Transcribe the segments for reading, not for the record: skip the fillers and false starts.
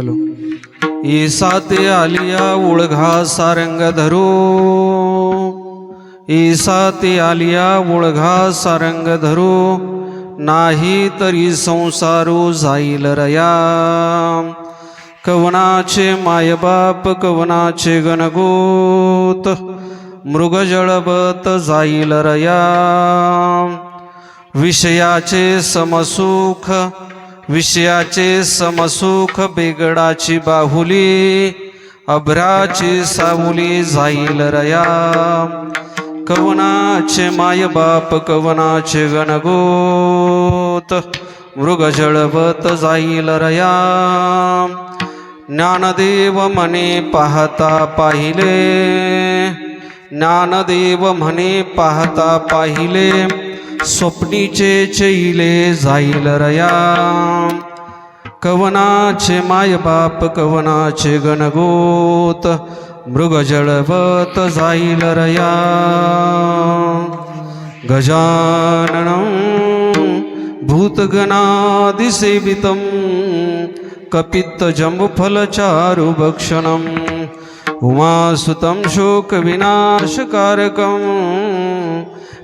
Hello. ईसाते Alia उळघा Sarang धरू, ईसाते आलिया उळघा सारंग धरू, नाही तरी संसारू जाईल रया. कवनाचे मायबाप कवनाचे गणगोत, मृग जळबत जाईल रया. विषयाचे समसुख, विषयाचे समसुख, बेगडाची बाहुली, अभ्राची सावली जाईल रया. कवनाचे मायबाप कवनाचे गणगोत, मृग जळबत जाईल रया. ज्ञानदेव म्हणे पाहता पाहिले, ज्ञानदेव म्हणे पाहता पाहिले, स्वप्नीचे चैले जाईल रया. कवनाचे मायबाप कवनाचे गणगोत, मृग जळबत जाईल रया. गजाननं भूतगणादिसेवितं, कपित्तजम्बुफलचारुभक्षणं, उमासुतं शोकविनाशकारकं,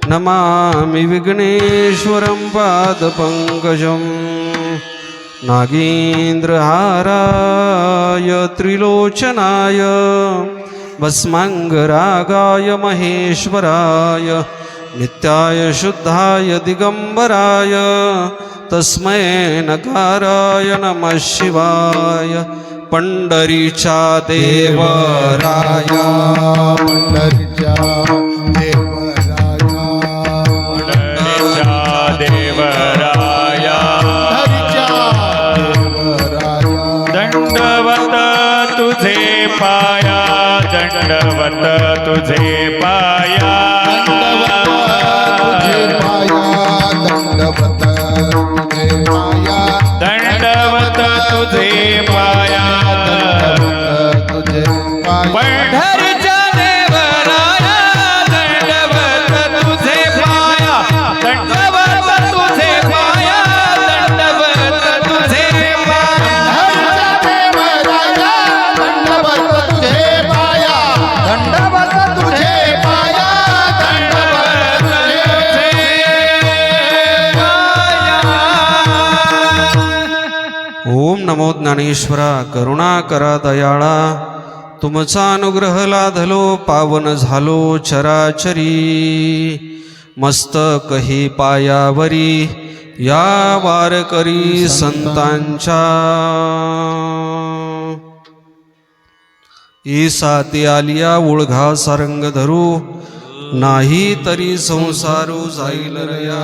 नमामि विघ्नेश्वरं पादपङ्कजं. नागेन्द्रहाराय त्रिलोचनाय, भस्माङ्गरागाय महेश्वराय, नित्याय शुद्धाय दिगंबराय, तस्मै नकाराय नमः शिवाय. पंढरीच्या देवराया, पंढरीच्या देवराया, दंडवत तुझे पाया, दंडवत तुझे पाया, दंडवत तुझे पाया, दंडवत तुझे पाया, दंडवत तुझे पाया. पंढरीच्या देवराया, दंडवत तुझे पाया, दंडवत तुझे पाया, दंडवत तुझे पाया. दंडवत तुझे पाया, दंडवत तुझे पाया, दंडवत तुझे ओम नमो ज्ञानेश्वरा. करुणा करा दयाळा, तुमचा अनुग्रह लाधलो, पावन झालो चराचरी. मस्तक ही पायावरी, या वारकरी संतांच्या. ईसाती आलिया उळघा सारंग धरू, नाही तरी संसारू जाईल रया.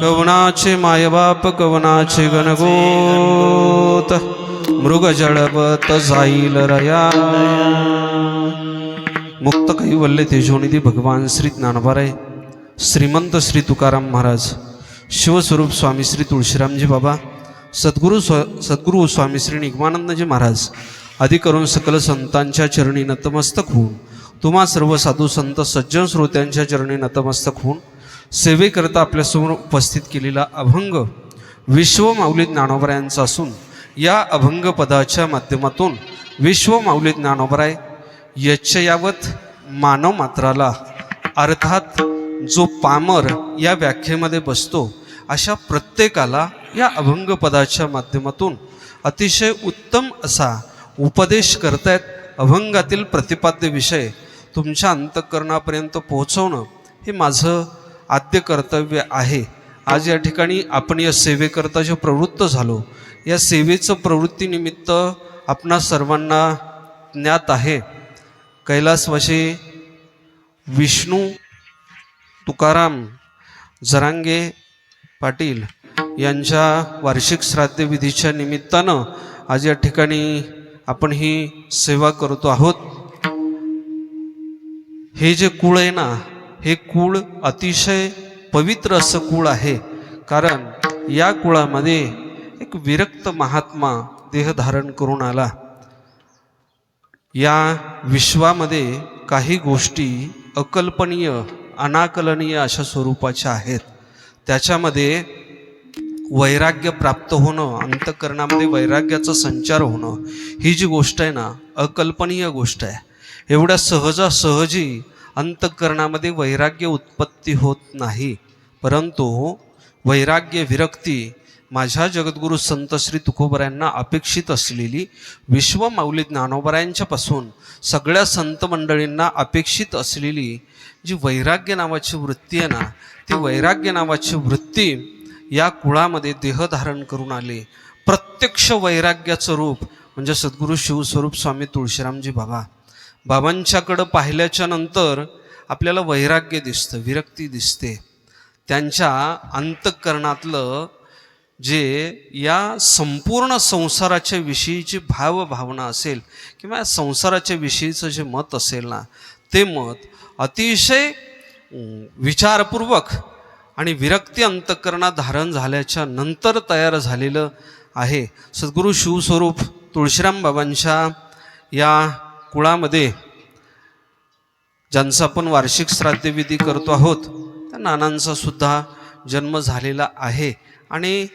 कवनाचे मायबाप कवनाचे गणगोत, मृग जळबत जाईल रया. मुक्त कैवल्य तेजोनिधी भगवान श्री ज्ञानोबाराय, श्रीमंत श्री तुकाराम महाराज, शिवस्वरूप स्वामी श्री तुळशीरामजी बाबा, सद्गुरू स्वामी श्री निगमानंदजी महाराज आदी करून सकल संतांच्या चरणी नतमस्तक होऊन, तुम्हा सर्व साधू संत सज्जन श्रोत्यांच्या चरणी नतमस्तक होऊन, सेवेकरता आपल्यासमोर उपस्थित केलेला अभंग विश्व माऊली ज्ञानोबरायांचा असून, या अभंग पदाच्या माध्यमातून विश्व माऊली ज्ञानोबराय यच्चयावत मानव मात्राला, अर्थात जो पामर या व्याख्येमध्ये बसतो, अशा प्रत्येकाला या अभंग पदाच्या माध्यमातून अतिशय उत्तम असा उपदेश करतायत. अभंगातील प्रतिपाद्य विषय तुमच्या अंतःकरणापर्यंत पोहोचवणं हे माझं आद्य कर्तव्य आहे. आज या ठिकाणी आपण या सेवेकरता जे प्रवृत्त झालो, या सेवेचं प्रवृत्तीनिमित्त आपणा सर्वांना ज्ञात आहे, कैलासवासी विष्णू तुकाराम जरांगे पाटील यांच्या वार्षिक श्राद्धविधीच्या निमित्तानं आज या ठिकाणी आपण ही सेवा करतो आहोत. हे जे कुळ आहे ना, हे कुळ अतिशय पवित्र असं कुळ आहे, कारण या कुळामध्ये एक विरक्त महात्मा देह धारण करून आला. या विश्वामध्ये काही गोष्टी अकल्पनीय अनाकलनीय अशा स्वरूपाच्या आहेत. त्याच्यामध्ये वैराग्य प्राप्त होणं, अंतःकरणामध्ये वैराग्याचा संचार होणं, ही जी गोष्ट आहे ना, अकल्पनीय गोष्ट आहे. एवढ्या सहजासहजी अंतःकरणामध्ये वैराग्य उत्पत्ती होत नाही. परंतु वैराग्य विरक्ती माझ्या जगद्गुरू संत श्री तुकोबरायांना अपेक्षित असलेली, विश्वमाऊली ज्ञानोबरायांच्यापासून सगळ्या संत मंडळींना अपेक्षित असलेली जी वैराग्य नावाची वृत्ती आहे ना, ती वैराग्य नावाची वृत्ती या कुळामध्ये देह धारण करून आले. प्रत्यक्ष वैराग्याचं रूप म्हणजे सद्गुरू शिवस्वरूप स्वामी तुळशीरामजी बाबांच्याकडं पाहिल्याच्या नंतर आपल्याला वैराग्य दिसतं, विरक्ती दिसते. त्यांच्या अंतःकरणातलं जे या संपूर्ण संसाराच्या विषयीची भावभावना असेल किंवा या संसाराच्या विषयीचं जे मत असेल ना, ते मत अतिशय विचारपूर्वक आणि विरक्ती अंतःकरणात धारण झाल्याच्या नंतर तयार झालेलं आहे. सद्गुरू शिवस्वरूप तुळशीराम बाबांच्या या कुळामध्ये ज्यांचा आपण वार्षिक श्राद्धविधी करतो आहोत, त्या नानांचा सुद्धा जन्म झालेला आहे. आणि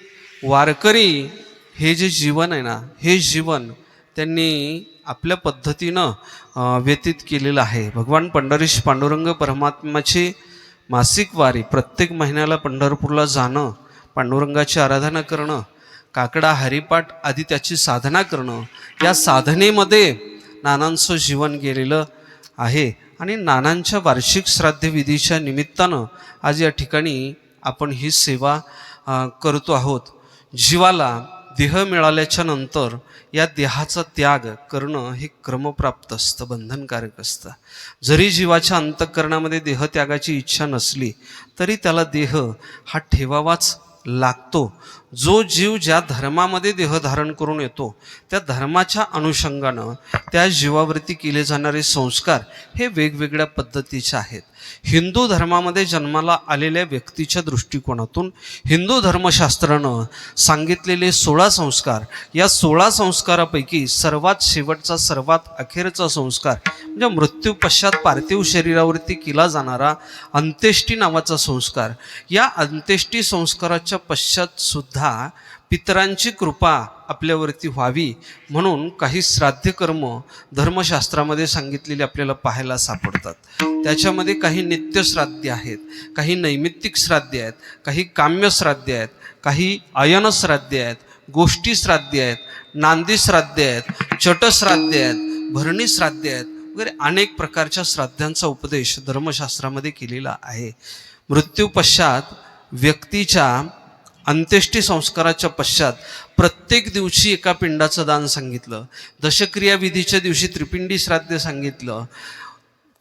वारकरी हे जे जीवन आहे ना, हे जीवन त्यांनी आपल्या पद्धतीनं व्यतीत केलेलं आहे. भगवान पंढरीश पांडुरंग परमात्म्याची मासिक वारी, प्रत्येक महिन्याला पंढरपूरला जाणं, पांडुरंगाची आराधना करणं, काकडा हरिपाठ आदी त्याची साधना करणं, या साधनेमध्ये नानांचं जीवन गेलेलं आहे. आणि नानांच्या वार्षिक श्राद्धविधीच्या निमित्तानं आज या ठिकाणी आपण ही सेवा करतो आहोत. जीवाला देह मिळाल्याच्या नंतर या देहाचा त्याग करणं हे क्रमप्राप्त असतं, बंधनकारक असतं. जरी जीवाच्या अंतःकरणामध्ये देहत्यागाची इच्छा नसली तरी त्याला देह हा ठेवावाच लागतो. जो जीव ज्या धर्मामध्ये देह धारण करून येतो, त्या धर्माच्या अनुषंगानं त्या जीवावरती केले जाणारे संस्कार हे वेगवेगळ्या पद्धतीचे आहेत. हिंदू धर्मामध्ये जन्माला आलेल्या व्यक्तीच्या दृष्टिकोनातून हिंदू धर्मशास्त्रानं सांगितलेले 16 संस्कार, या 16 संस्कारापैकी सर्वात शेवटचा, सर्वात अखेरचा संस्कार म्हणजे मृत्यू पश्चात पार्थिव शरीरावरती केला जाणारा अंत्येष्टी नावाचा संस्कार. या अंत्येष्टी संस्काराच्या पश्चात सुद्धा पितरांची कृपा आपल्यावरती व्हावी म्हणून काही श्राद्धकर्म धर्मशास्त्रामध्ये सांगितलेले आपल्याला पाहायला सापडतात. त्याच्यामध्ये काही नित्य श्राद्ध आहेत, काही नैमित्तिक श्राद्ध आहेत, काही काम्य श्राद्ध आहेत, काही अयन श्राद्ध आहेत, गोष्टी श्राद्ध आहेत, नांदी श्राद्ध आहेत, चटश्राद्ध आहेत, भरणी श्राद्ध आहेत वगैरे अनेक प्रकारच्या श्राद्धांचा उपदेश धर्मशास्त्रामध्ये केलेला आहे. मृत्यू पश्चात व्यक्तीच्या अंत्येष्टी संस्काराच्या पश्चात प्रत्येक दिवशी एका पिंडाचं दान सांगितलं. दशक्रिया विधीच्या दिवशी त्रिपिंडी श्राद्ध सांगितलं.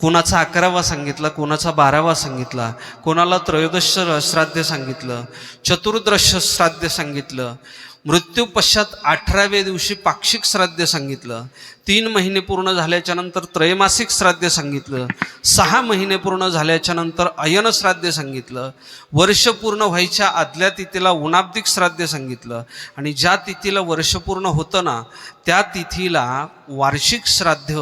कोणाचा 11वा सांगितला, कोणाचा 12वा सांगितला, कोणाला त्रयोदश श्राद्ध सांगितलं, चतुर्दश श्राद्ध सांगितलं. मृत्यू पश्चात 18व्या दिवशी पाक्षिक श्राद्ध सांगितलं. 3 महिने पूर्ण झाल्याच्या नंतर त्रैमासिक श्राद्ध सांगितलं. 6 महिने पूर्ण झाल्याच्या नंतर अयन श्राद्ध सांगितलं. वर्ष पूर्ण व्हायच्या आदल्या तिथीला उनाब्दिक श्राद्ध सांगितलं. आणि ज्या तिथीला वर्ष पूर्ण होतं ना, त्या तिथीला वार्षिक श्राद्ध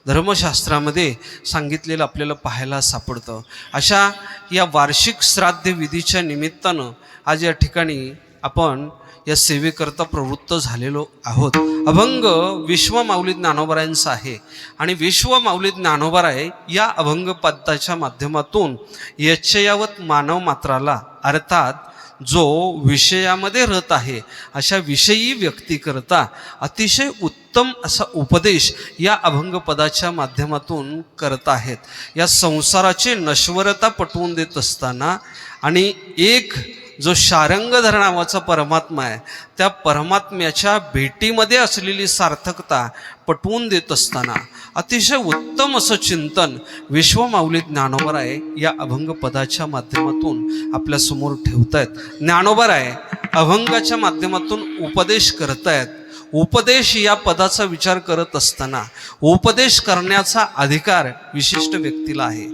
धर्मशास्त्रामध्ये सांगितलेलं आपल्याला पाहायला सापडतं. अशा या वार्षिक श्राद्ध विधीच्या निमित्तानं आज या ठिकाणी आपण या सेवेकरता प्रवृत्त झालेलो आहोत. अभंग विश्वमाऊली ज्ञानोबरायांचा आहे आणि विश्वमाऊली ज्ञानोबराय या अभंग पदाच्या माध्यमातून यच्चयावत मानव मात्राला, अर्थात जो विषयामध्ये रत आहे अशा विषयी व्यक्ती करता अतिशय उत्तम असा उपदेश या अभंग पदाच्या माध्यमातून करत आहेत. या संसाराची नश्वरता पटवून देत असताना आणि एक जो शारंगधर नावाचा परमात्मा आहे, त्या परमात्म्याच्या भेटीमध्ये असलेली सार्थकता पटवून देत असताना अतिशय उत्तम असं चिंतन विश्वमाऊली ज्ञानोबराय या अभंग पदाच्या माध्यमातून आपल्यासमोर ठेवतायत. ज्ञानोबराय अभंगाच्या माध्यमातून उपदेश करतायत. उपदेश या पदाचा विचार करत असताना उपदेश करण्याचा अधिकार विशिष्ट व्यक्तीला आहे.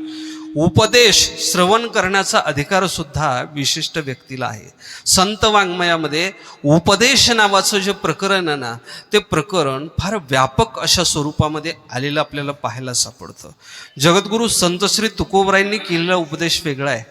उपदेश श्रवण करण्याचा अधिकार सुद्धा विशिष्ट व्यक्तीला आहे. संत वाङ्मयामध्ये उपदेश नावाचं जे प्रकरण आहे ना, ते प्रकरण फार व्यापक अशा स्वरूपामध्ये आलेलं आपल्याला पाहायला सापडतं. जगद्गुरू संत श्री तुकोबरायांनी केलेला उपदेश वेगळा आहे.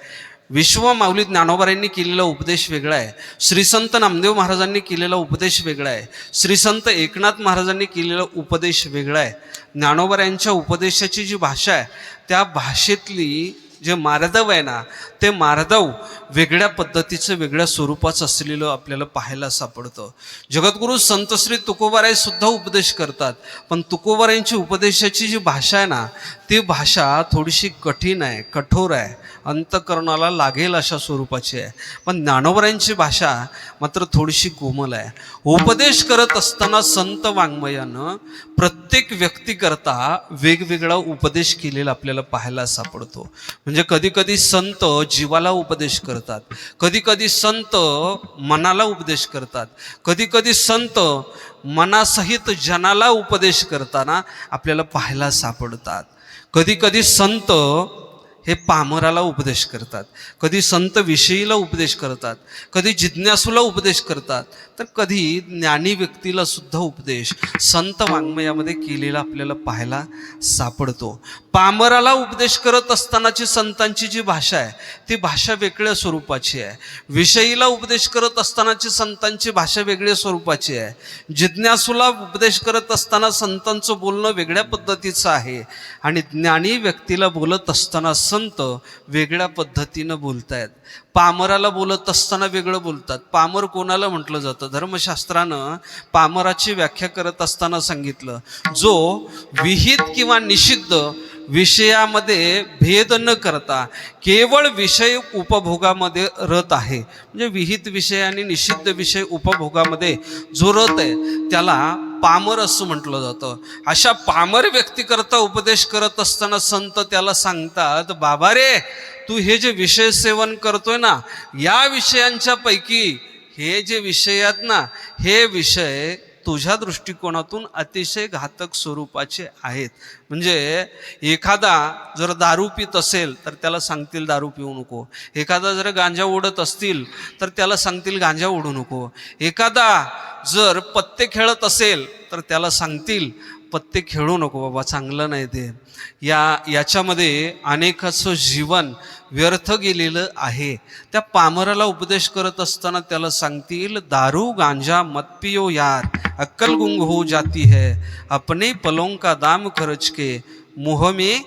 विश्वमाऊली ज्ञानोबारायांनी केलेला उपदेश वेगळा आहे, श्रीसंत नामदेव महाराजांनी केलेला उपदेश वेगळा आहे, श्रीसंत एकनाथ महाराजांनी केलेला उपदेश वेगळा आहे. ज्ञानोबारायांच्या उपदेशाची जी भाषा आहे त्या भाषेतली जे मार्दव आहे ना, ते मार्दव वेगळ्या पद्धतीचं वेगळ्या स्वरूपाचं असलेलं आपल्याला पाहायला सापडतं. जगद्गुरू संत श्री तुकोबाराय सुद्धा उपदेश करतात, पण तुकोबारायांची उपदेशाची जी भाषा आहे ना, ती भाषा थोडीशी कठीण आहे, कठोर आहे, अंतकरणाला लागेल अशा स्वरूपाची आहे. पण ज्ञानोबारायांची भाषा मात्र थोडीशी कोमल आहे. उपदेश करत असताना संत वाङ्मयानं प्रत्येक व्यक्तीकरता वेगवेगळा उपदेश केलेला आपल्याला पाहायला सापडतो. म्हणजे कधी कधी संत जीवाला उपदेश करतात, कधी कधी संत मनाला उपदेश करतात, कधी कधी संत मनासहित जनाला उपदेश करताना आपल्याला पाहायला सापडतात. कधी कधी संत हे पामराला उपदेश करतात, कधी संत विषयीला उपदेश करतात, कधी जिज्ञासूला उपदेश करतात, तर कधी ज्ञानी व्यक्तीला सुद्धा उपदेश संत वाङ्मयामध्ये केलेला आपल्याला पाहायला सापडतो. पामराला उपदेश करत असतानाची संतांची जी भाषा आहे ती भाषा वेगळ्या स्वरूपाची आहे. विषयीला उपदेश करत असतानाची संतांची भाषा वेगळ्या स्वरूपाची आहे. जिज्ञासूला उपदेश करत असताना संतांचं बोलणं वेगळ्या पद्धतीचं आहे. आणि ज्ञानी व्यक्तीला बोलत असताना संत वेगळ्या पद्धतीनं बोलतायत. पामराला बोलत असताना वेगळं बोलतात. पामर कोणाला म्हटलं जातं? धर्मशास्त्रानं पामराची व्याख्या करत असताना सांगितलं, जो विहित किंवा निषिद्ध विषयामध्ये भेद न करता केवळ विषय उपभोगामध्ये रत आहे. म्हणजे विहित विषय आणि निषिद्ध विषय उपभोगामध्ये जो रत आहे त्याला पामर असं म्हटलं जातं. अशा पामर व्यक्तीकरता उपदेश करत असताना संत त्याला सांगतात, बाबा रे, तू हे जे विषय सेवन करतोय ना, या विषयांच्या पैकी हे जे विषय आहेत ना, हे विषय तुझ्या दृष्टिकोनातून अतिशय घातक स्वरूपाचे आहेत. म्हणजे एखादा जर दारू पित असेल तर त्याला सांगतील दारू पिऊ नको. एखादा जर गांजा ओढत असतील तर त्याला सांगतील गांजा ओढू नको. एखादा जर पत्ते खेळत असेल तर त्याला सांगतील पत्ते खेळू नको बाबा, चांगलं नाही ते. याच्यामध्ये अनेकाचं जीवन व्यर्थ गेलेलं आहे. त्या पामराला उपदेश करत असताना त्याला सांगतील, दारू गांजा मत पियो यार, अक्कल गुंग हो जाती है, अपने पलों का दाम खर्च के मुँह में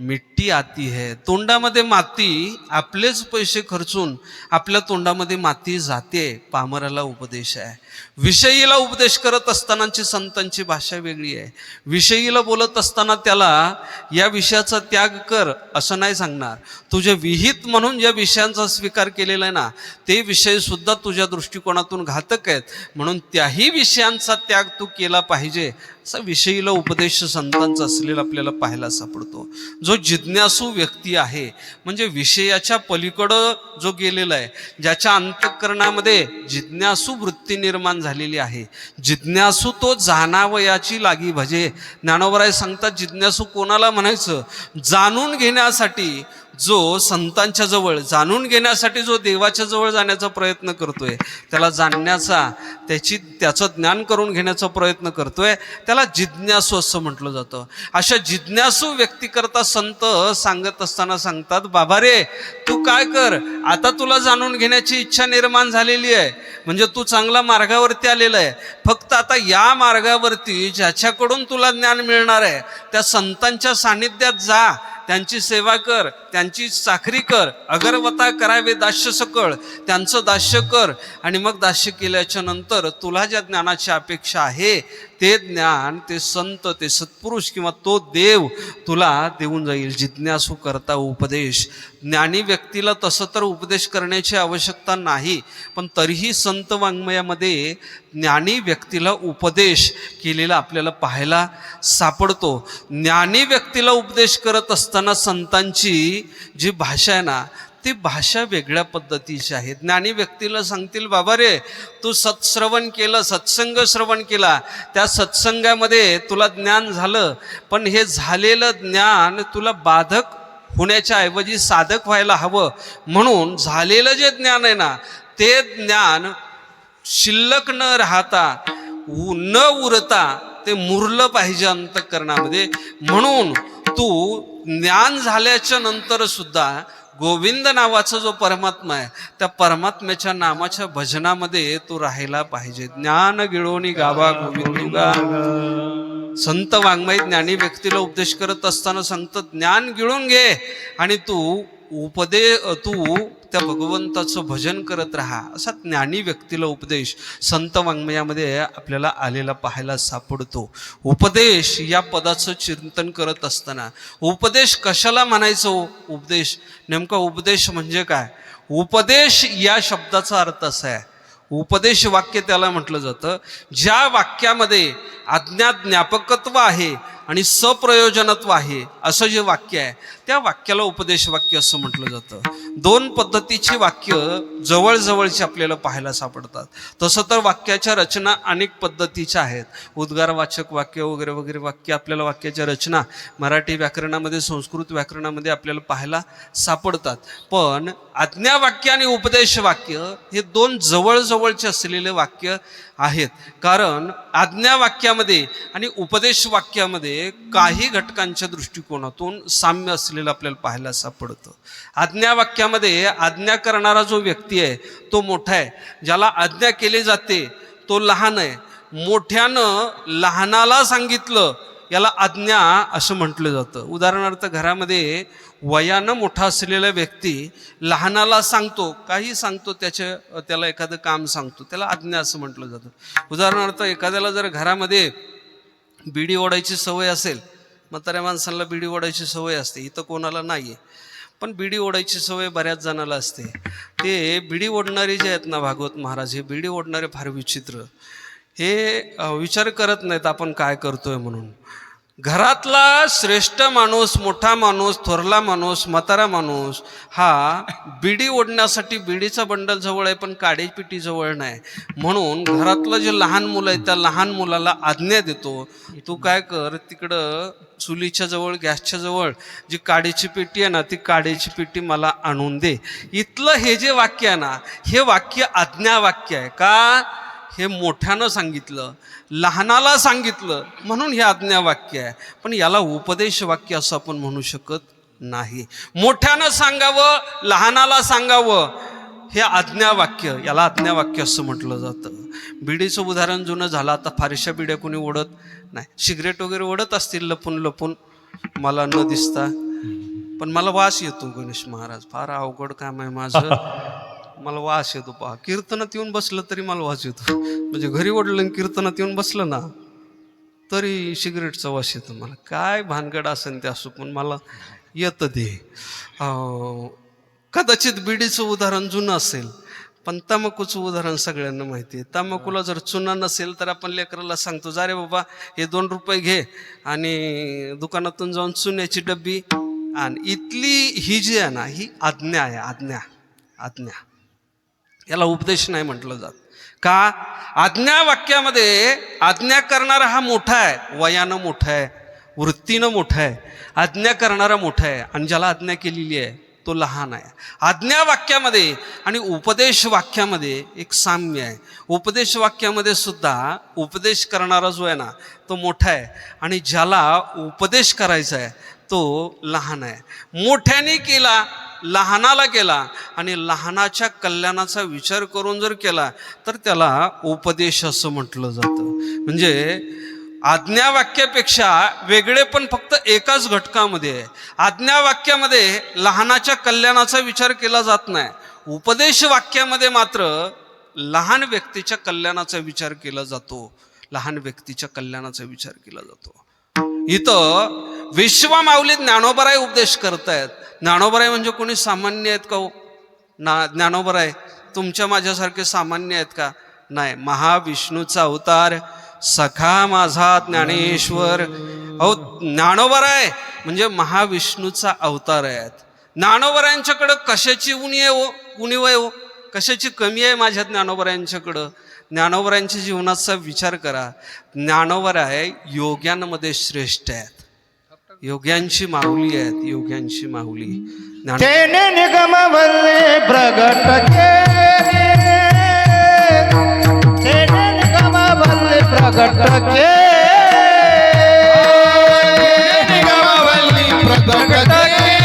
मिट्टी आती है. तोंडामध्ये माती, आपलेच पैसे खर्चून आपल्या तोंडामध्ये माती जाते, पामराला उपदेश आहे. विषयीला उपदेश करत असतानाची संतांची भाषा वेगळी आहे. विषयीला बोलत असताना त्याला या विषयाचा त्याग कर असं नाही सांगणार. तुझे विहित म्हणून ज्या विषयांचा स्वीकार केलेला आहे ना, ते विषय सुद्धा तुझ्या दृष्टिकोनातून घातक आहेत, म्हणून त्याही विषयांचा त्याग तू केला पाहिजे असा विषयीला उपदेश संतांचा असलेला आपल्याला पाहायला सापडतो. जो जिज्ञासू व्यक्ती आहे, म्हणजे विषयाच्या पलीकडं जो गेलेला आहे, ज्याच्या अंतःकरणामध्ये जिज्ञासू वृत्ती निर्माण झालेली आहे, जिज्ञासू तो जाणावयाची लागी भजे. ज्ञानोबाराय सांगतात, जिज्ञासू कोणाला म्हणायचं? जाणून घेण्यासाठी जो संतांच्या जवळ, जाणून घेण्यासाठी जो देवाच्या जवळ जाण्याचा प्रयत्न करतोय, त्याला जाणण्याचा, त्याचं ज्ञान करून घेण्याचा प्रयत्न करतोय, त्याला जिज्ञासू असं म्हटलं जातं. अशा जिज्ञासू व्यक्तीकरता संत सांगत असताना सांगतात, बाबा रे, तू काय कर, आता तुला जाणून घेण्याची इच्छा निर्माण झालेली आहे, म्हणजे तू चांगला मार्गावरती आलेला आहे. फक्त आता या मार्गावरती ज्याच्याकडून तुला ज्ञान मिळणार आहे त्या संतांच्या सान्निध्यात जा, त्यांची सेवा कर, त्यांची चाकरी कर, अगरवता करावे दास्य सकळ, त्यांचं दास्य कर. आणि मग दास्य केल्याच्या नंतर तुला ज्या ज्ञानाची अपेक्षा आहे ते ज्ञान, ते संत, ते सत्पुरुष किंवा तो देव तुला देऊन जाईल. जिज्ञासू करता उपदेश. ज्ञानी व्यक्तीला तसं तर उपदेश करण्याची आवश्यकता नाही, पण तरीही संत वाङ्मयामध्ये ज्ञानी व्यक्तीला उपदेश केलेला आपल्याला पाहायला सापडतो. ज्ञानी व्यक्तीला उपदेश करत असताना संतांची जी भाषा आहे ना, ती भाषा वेगळ्या पद्धतीची आहे. ज्ञानी व्यक्तीला सांगतील, बाबा रे, तू सत्श्रवण केलं, सत्संग श्रवण केला, त्या सत्संगामध्ये तुला ज्ञान झालं, पण हे झालेलं ज्ञान तुला बाधक होण्याच्या ऐवजी साधक व्हायला हवं. म्हणून झालेलं जे ज्ञान आहे ना, ते ज्ञान शिल्लक न राहता, न उरता ते मुरलं पाहिजे अंतःकरणामध्ये. म्हणून तू ज्ञान झाल्याच्या नंतर सुद्धा गोविंद नावाचा जो परमात्मा आहे त्या परमात्म्याच्या नामाच्या भजनामध्ये तो राहायला पाहिजे. ज्ञान गिळोनी गावा गोविंदुगा. संत वाङ्मय ज्ञानी व्यक्तीला उपदेश करत असताना सांगतात ज्ञान गिळून घे आणि तू त्या भगवंताचं भजन करत राहा, असा ज्ञानी व्यक्तीला उपदेश संत वाङ्मयामध्ये आपल्याला आलेला पाहायला सापडतो. उपदेश या पदाचं चिंतन करत असताना उपदेश कशाला म्हणायचं? उपदेश नेमका उपदेश म्हणजे काय? उपदेश या शब्दाचा अर्थ असा आहे, उपदेश वाक्य त्याला म्हटलं जातं ज्या वाक्यामध्ये अज्ञात ज्ञापकत्व आहे आणि सप्रयोजनत्व आहे असं जे वाक्य आहे त्या वाक्याला उपदेश वाक्य असं म्हटलं जातं. दोन पद्धतीची वाक्य जवळजवळची आपल्याला पाहायला सापडतात. तसं तर वाक्याच्या रचना अनेक पद्धतीच्या आहेत. उद्गारवाचक वाक्य वगैरे वगैरे वाक्य आपल्याला वाक्याच्या रचना मराठी व्याकरणामध्ये संस्कृत व्याकरणामध्ये आपल्याला पाहायला सापडतात. पण आज्ञा वाक्य आणि उपदेश वाक्य हे दोन जवळजवळचे असलेले वाक्य आहेत. कारण आज्ञा वाक्यामध्ये आणि उपदेश वाक्यामध्ये काही घटकांच्या दृष्टिकोनातून साम्य असलेलं आपल्याला पाहायला सापडतं. आज्ञा वाक्यामध्ये आज्ञा करणारा जो व्यक्ती आहे तो मोठा आहे, ज्याला आज्ञा केली जाते तो लहान आहे. मोठ्यानं लहानाला सांगितलं याला आज्ञा असं म्हटलं जातं. उदाहरणार्थ घरामध्ये वयानं मोठा असलेला व्यक्ती लहानाला सांगतो, काही सांगतो, त्याला एखादं काम सांगतो, त्याला आज्ञा असं म्हटलं जातं. उदाहरणार्थ एखाद्याला जर घरामध्ये बिडी ओढायची सवय असेल, म्हाताऱ्या माणसांना बिडी ओढायची सवय असते, इथं कोणाला नाही आहे, पण बिडी ओढायची सवय बऱ्याच जणाला असते. ते बिडी ओढणारे जे आहेत ना भागवत महाराज, हे बिडी ओढणारे फार विचित्र, हे विचार करत नाहीत आपण काय करतोय म्हणून. घरातला श्रेष्ठ माणूस, मोठा माणूस, थोरला माणूस, म्हातारा माणूस हा बिडी ओढण्यासाठी बिडीचा बंडल जवळ आहे पण काडीपिटी जवळ नाही. म्हणून घरातलं जे लहान मुलं आहे त्या लहान मुलाला आज्ञा देतो, तू काय कर, तिकडं चुलीच्या जवळ गॅसच्या जवळ जी काडीची पेटी आहे ना ती काडीची पेटी मला आणून दे. इथलं हे जे वाक्य आहे ना हे वाक्य आज्ञा वाक्य आहे. का? हे मोठ्यानं सांगितलं, लहानाला सांगितलं म्हणून हे आज्ञा वाक्य आहे. पण याला उपदेश वाक्य असं आपण म्हणू शकत नाही. मोठ्यानं सांगावं, लहानाला सांगावं हे आज्ञा वाक्य, याला आज्ञा वाक्य असं म्हटलं जातं. बिडीचं उदाहरण जुनं झालं, आता फारशा बिड्या कोणी ओढत नाही. सिगरेट वगैरे ओढत असतील लपून लपून, मला न दिसता, पण मला वास येतो. गणेश महाराज फार अवघड काम आहे माझं, मला वास येतो. पहा, कीर्तनात येऊन बसलं तरी मला वास येतो. म्हणजे घरी ओढलं कीर्तनात येऊन बसलं ना तरी सिगरेटचा वास येतो. मला काय भानगड असेल ते असो, पण मला येतं ते. कदाचित बिडीचं उदाहरण जुनं असेल, पण तंबाखूचं उदाहरण सगळ्यांना माहिती आहे. तंबाखूला जर चुना नसेल तर आपण लेकराला सांगतो, जा रे बाबा हे 2 रुपये घे आणि दुकानातून जाऊन चुन्याची डब्बी आणि इथली ही जी आहे ना ही आज्ञा आहे. आज्ञा याला उपदेश नाही म्हटलं जात. का? आज्ञा वाक्यामध्ये आज्ञा करणारा हा मोठा आहे, वयानं मोठा आहे, वृत्तीनं मोठा आहे. आज्ञा करणारा मोठा आहे आणि ज्याला आज्ञा केलेली आहे तो लहान आहे. आज्ञा वाक्यामध्ये आणि उपदेश वाक्यामध्ये एक साम्य आहे. उपदेश वाक्यामध्ये सुद्धा उपदेश करणारा जो आहे ना तो मोठा आहे आणि ज्याला उपदेश करायचा आहे तो लहान आहे. मोठ्याने केला, लहानाला केला आणि लहानाच्या कल्याणाचा विचार करून जर केला तर त्याला उपदेश असं म्हटलं जातं. म्हणजे आज्ञा वाक्यापेक्षा वेगळे पण फक्त एकाच घटकामध्ये आहे. आज्ञा वाक्यामध्ये लहानाच्या कल्याणाचा विचार केला जात नाही. उपदेश वाक्यामध्ये मात्र लहान व्यक्तीच्या कल्याणाचा विचार केला जातो. लहान व्यक्तीच्या कल्याणाचा विचार केला जातो. इथं विश्वमाऊली ज्ञानोबराय उपदेश करतायत. ज्ञानोबराय म्हणजे कोणी सामान्य आहेत का हो? ज्ञानोबराय तुमच्या माझ्यासारखे सामान्य आहेत का? नाही. महाविष्णूचा अवतार, सखा माझा ज्ञानेश्वर. अहो, ज्ञानोबराय म्हणजे महाविष्णूचा अवतार आहेत. ज्ञानोबरायांच्याकडं कशाची उणीव आहे हो? कशाची कमी आहे माझ्या ज्ञानोबरायांच्याकडं? ज्ञानोबरायांच्या जीवनाचा विचार करा. ज्ञानोबराय योग्यांमध्ये श्रेष्ठ आहेत. योग्यांची माऊली आहेत, योग्यांची माऊली. तेने निगम वल्ले प्रगट केले, तेने निगम वल्ले प्रगट केले, निगम वल्ली प्रगट केले,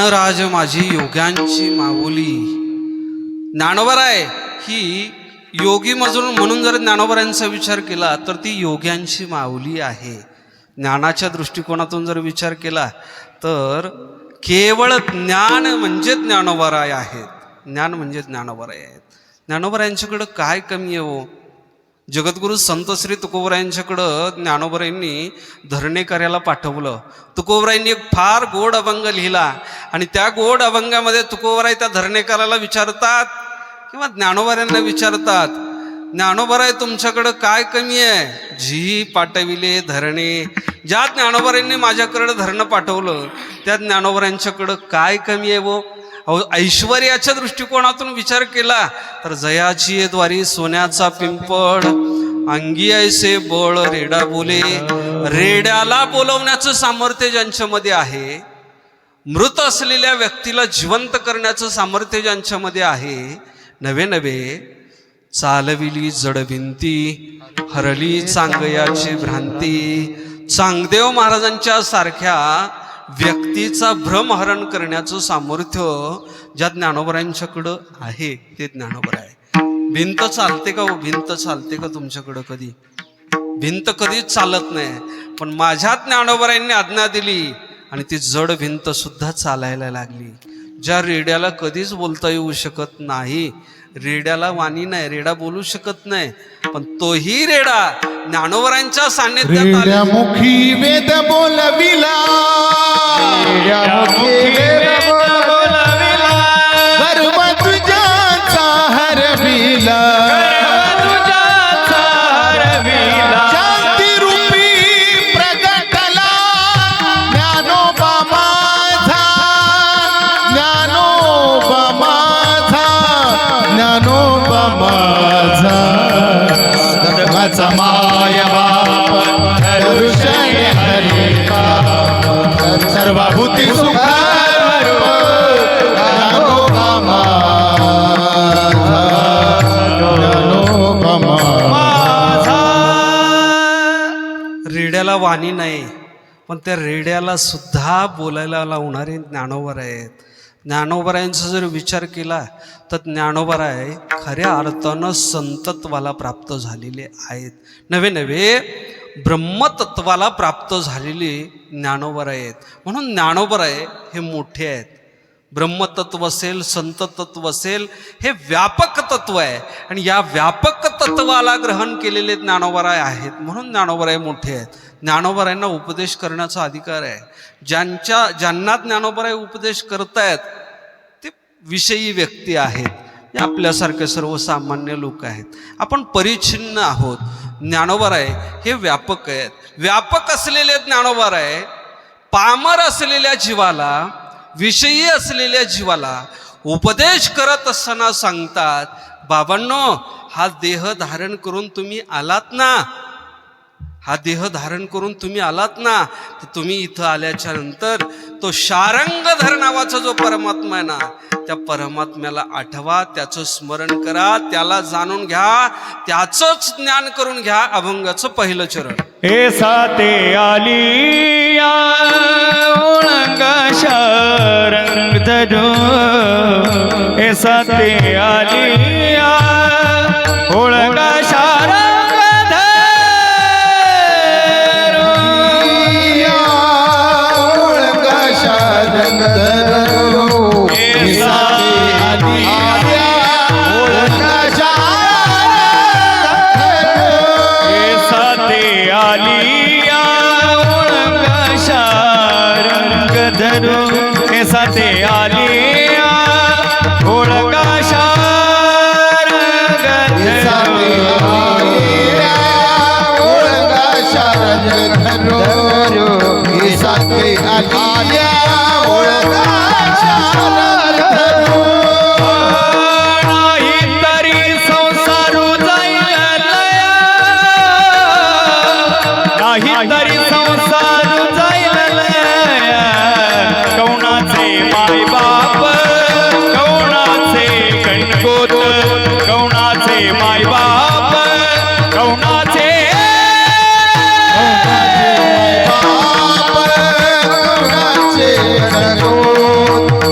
ज्ञानराज माझी योग्यांची माऊली. ज्ञानोबराय ही योगी म्हणून जर ज्ञानोबरायांचा विचार केला तर ती योग्यांची माऊली आहे. ज्ञानाच्या दृष्टिकोनातून जर विचार केला तर केवळ ज्ञान म्हणजे ज्ञानोबराय आहेत. ज्ञान म्हणजे ज्ञानोबराय आहेत. ज्ञानोबरायांच्याकडं काय कमी आहे हो. जगद्गुरु संत श्री तुकोबरायांच्याकडं ज्ञानोबरायांनी धरणे कार्याला पाठवलं. तुकोबरायांनी एक फार गोड अभंग लिहिला आणि त्या गोड अभंगामध्ये तुकोबराय त्या धरणेकराला विचारतात किंवा ज्ञानोबरायांना विचारतात, ज्ञानोबराय तुमच्याकडं काय कमी आहे. जी पाठविले धरणे. ज्या ज्ञानोबरायांनी माझ्याकडं धरणं पाठवलं त्या ज्ञानोबरायांच्याकडं काय कमी आहे वो. ऐश्वर्याच्या दृष्टिकोनातून विचार केला तर जयाची द्वारी सोन्याचा पिंपळ, अंगी ऐसे बळ रेडा बोले. रेड्याला बोलवण्याचं सामर्थ्य ज्यांच्यामध्ये आहे, मृत असलेल्या व्यक्तीला जिवंत करण्याचं सामर्थ्य ज्यांच्यामध्ये आहे, नवे नवे चालविली जड भिंती, हरली चांगयाची भ्रांती. चांगदेव महाराजांच्या सारख्या व्यक्तीचा भ्रमहरण करण्याचं सामर्थ्य ज्या ज्ञानोबरायांच्याकडं आहे ते ज्ञानोबराय आहे. भिंत चालते का हो. भिंत चालते का तुमच्याकडं कधी. भिंत कधीच चालत नाही. पण माझ्या ज्ञानोबरायांनी आज्ञा दिली आणि ती जड भिंत सुद्धा चालायला लागली. ज्या रेड्याला कधीच बोलता येऊ शकत नाही, रेड्याला वाणी नाही, रेडा बोलू शकत नाही, पण तोही रेडा ज्ञानोबरायांच्या सान्निध्यात रेड्यामुखी वेद बोलविला, रेड्यामुखी वेद बोलविला, गर्व तुझ्याचा हरविला, शांती रूपी प्रगटला ज्ञानोबा माझा, ज्ञानोबा माझा, ज्ञानोबा माझा. धर्माचा माय बाप ऋषय हरी सर्वभूती सुखा ज्ञानोबा माझा, ज्ञानोबा माझा. रेड्याला वाणी नाही, पण त्या रेड्याला सुद्धा बोलायला लावणारे ज्ञानोबर आहेत. ज्ञानोबरायांचा जर विचार केला तर ज्ञानोबराय खऱ्या अर्थानं संतत्वाला प्राप्त झालेले आहेत. नवे नवे ब्रह्मतत्वाला प्राप्त झालेले ज्ञानोबराय आहेत. म्हणून ज्ञानोबराय हे मोठे आहेत. ब्रह्मतत्व असेल, संततत्व असेल, हे व्यापक तत्व आहे आणि या व्यापक तत्वाला ग्रहण केलेले ज्ञानोबराय आहेत. म्हणून ज्ञानोबराय मोठे आहेत. ज्ञानोबरायांना उपदेश करण्याचा अधिकार आहे. ज्यांना ज्ञानोबराय उपदेश करतायत ते विषयी व्यक्ती आहेत, आपल्यासारखे सर्वसामान्य लोक आहेत. आपण परिच्छिन्न आहोत. ज्ञानोबराय हे व्यापक आहेत. व्यापक असलेले ज्ञानोबराय पामर असलेल्या जीवाला, विषयी असलेल्या जीवाला उपदेश करत असताना सांगतात, बाबांनो हा देह धारण करून तुम्ही आलात ना, हा देह धारण करून तुम्ही आलात ना, तर तुम्ही इथं आल्याच्या नंतर तो शारंगधर नावाचा जो परमात्मा आहे ना, त्या परमात्म्याला आठवा, त्याचं स्मरण करा, त्याला जाणून घ्या, त्याचंच ज्ञान करून घ्या. अभंगाचं पहिलं चरण. हे साते आलिया ओळंगा शारंग धरो, हे साते आलिया ओळंगा शारंग साते आलिया ओळगा शारंग ओळगा शारंग धरो, हे साते आलिया ओळगा शारंग धरो. नाही तरी संसारू जाईल, नाही तरी संसारू जाईल. कौणाचे माय बाप, कौणाचे गणगोत, कौणाचे माय बाप, कौणाचे कौणाचे गणगोत,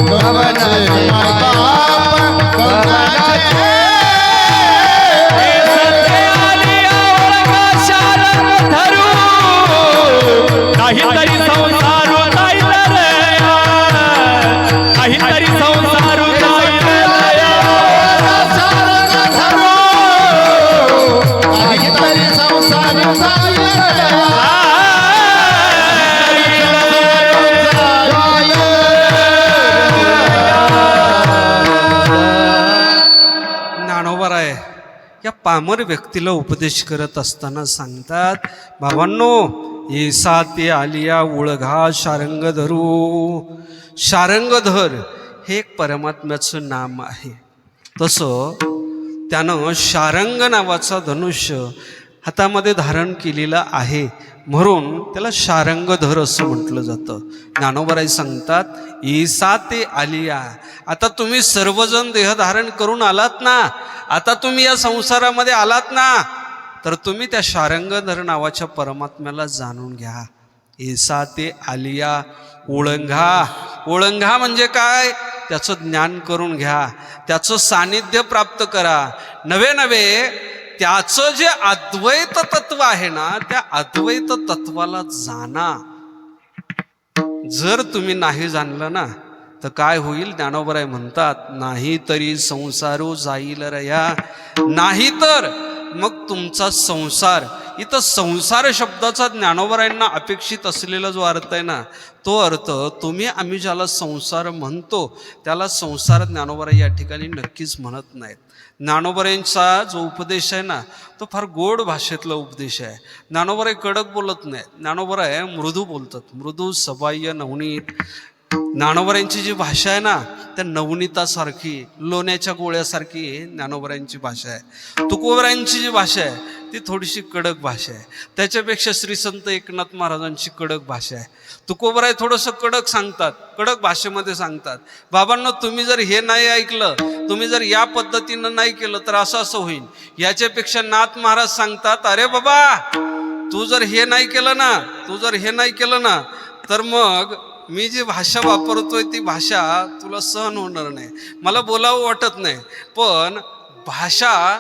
पामर व्यक्तीला उपदेश करत असताना सांगतात, बाबांनो, येसा ते आलिया उळघा शारंग धरू. शारंगधर हे एक परमात्म्याचं नाम आहे. तसं त्यानं शारंग नावाचा धनुष्य हातामध्ये धारण केलेला आहे, म्हणून त्याला शारंगधर असं म्हटलं जातं. ज्ञानोबराय सांगतात, येसा ते आलिया. आता तुम्ही सर्वजण देह धारण करून आलात ना, आता तुम्ही या संसारामध्ये आलात ना, तर तुम्ही त्या शारंगधर नावाच्या परमात्म्याला जाणून घ्या. येसा ते आलिया ओळंघा. ओळंघा म्हणजे काय? त्याचं ज्ञान करून घ्या, त्याचं सानिध्य प्राप्त करा. नवे नवे त्याचं जे अद्वैत तत्व आहे ना, त्या अद्वैत तत्वाला जाणा. जर तुम्ही नाही जाणलं ना, तर काय होईल? ज्ञानोबराय म्हणतात, नाही तरी संसारो जाईल रया. नाही तर मग तुमचा संसार. इथं संसार शब्दाचा ज्ञानोबरायांना अपेक्षित असलेला जो अर्थ आहे ना, तो अर्थ तुम्ही आम्ही ज्याला संसार म्हणतो त्याला संसार ज्ञानोबराय या ठिकाणी नक्कीच म्हणत नाहीत. ज्ञानोबरायांचा जो उपदेश आहे ना, तो फार गोड भाषेतला उपदेश आहे. ज्ञानोबराय कडक बोलत नाही, ज्ञानोबराय मृदू बोलतात. मृदू, सबाह्य, नवनीत. ज्ञानोबरायांची जी भाषा आहे ना, त्या नवनीतासारखी, लोण्याच्या गोळ्यासारखी ज्ञानोबरायांची भाषा आहे. तुकोबरायांची जी भाषा आहे ती थोडीशी कडक भाषा आहे. त्याच्यापेक्षा श्री संत एकनाथ महाराजांची कडक भाषा आहे. तुकोबराय थोडंसं कडक सांगतात, कडक भाषेमध्ये सांगतात, बाबांनो, तुम्ही जर हे नाही ऐकलं, तुम्ही जर या पद्धतीनं नाही केलं तर असं असं होईल. याच्यापेक्षा नाथ महाराज सांगतात, अरे बाबा, तू जर हे नाही केलं ना, तू जर हे नाही केलं ना, तर मग मी जी भाषा वापरतोय ती भाषा तुला सहन होणार नाही, मला बोलावं वाटत नाही. पण भाषा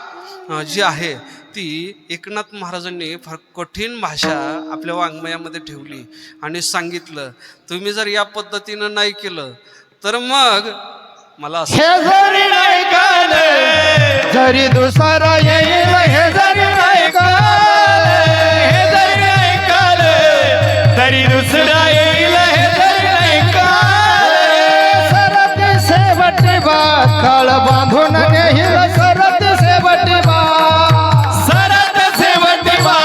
जी आहे ती एकनाथ महाराजांनी फार कठीण भाषा आपल्या वाङ्मयामध्ये ठेवली आणि सांगितलं, तुम्ही जर या पद्धतीनं नाही केलं तर मग मला असं. हे जरी नाही कळले, जरी दुसरा येईल, हे जरी नाही कळले, हे जरी नाही कळले, तरी दुसरा येईल, हे जरी नाही कळले. सरत शेवटी बात काळ बांधून घेईल, सरत शेवटी बात. सरत शेवटी बा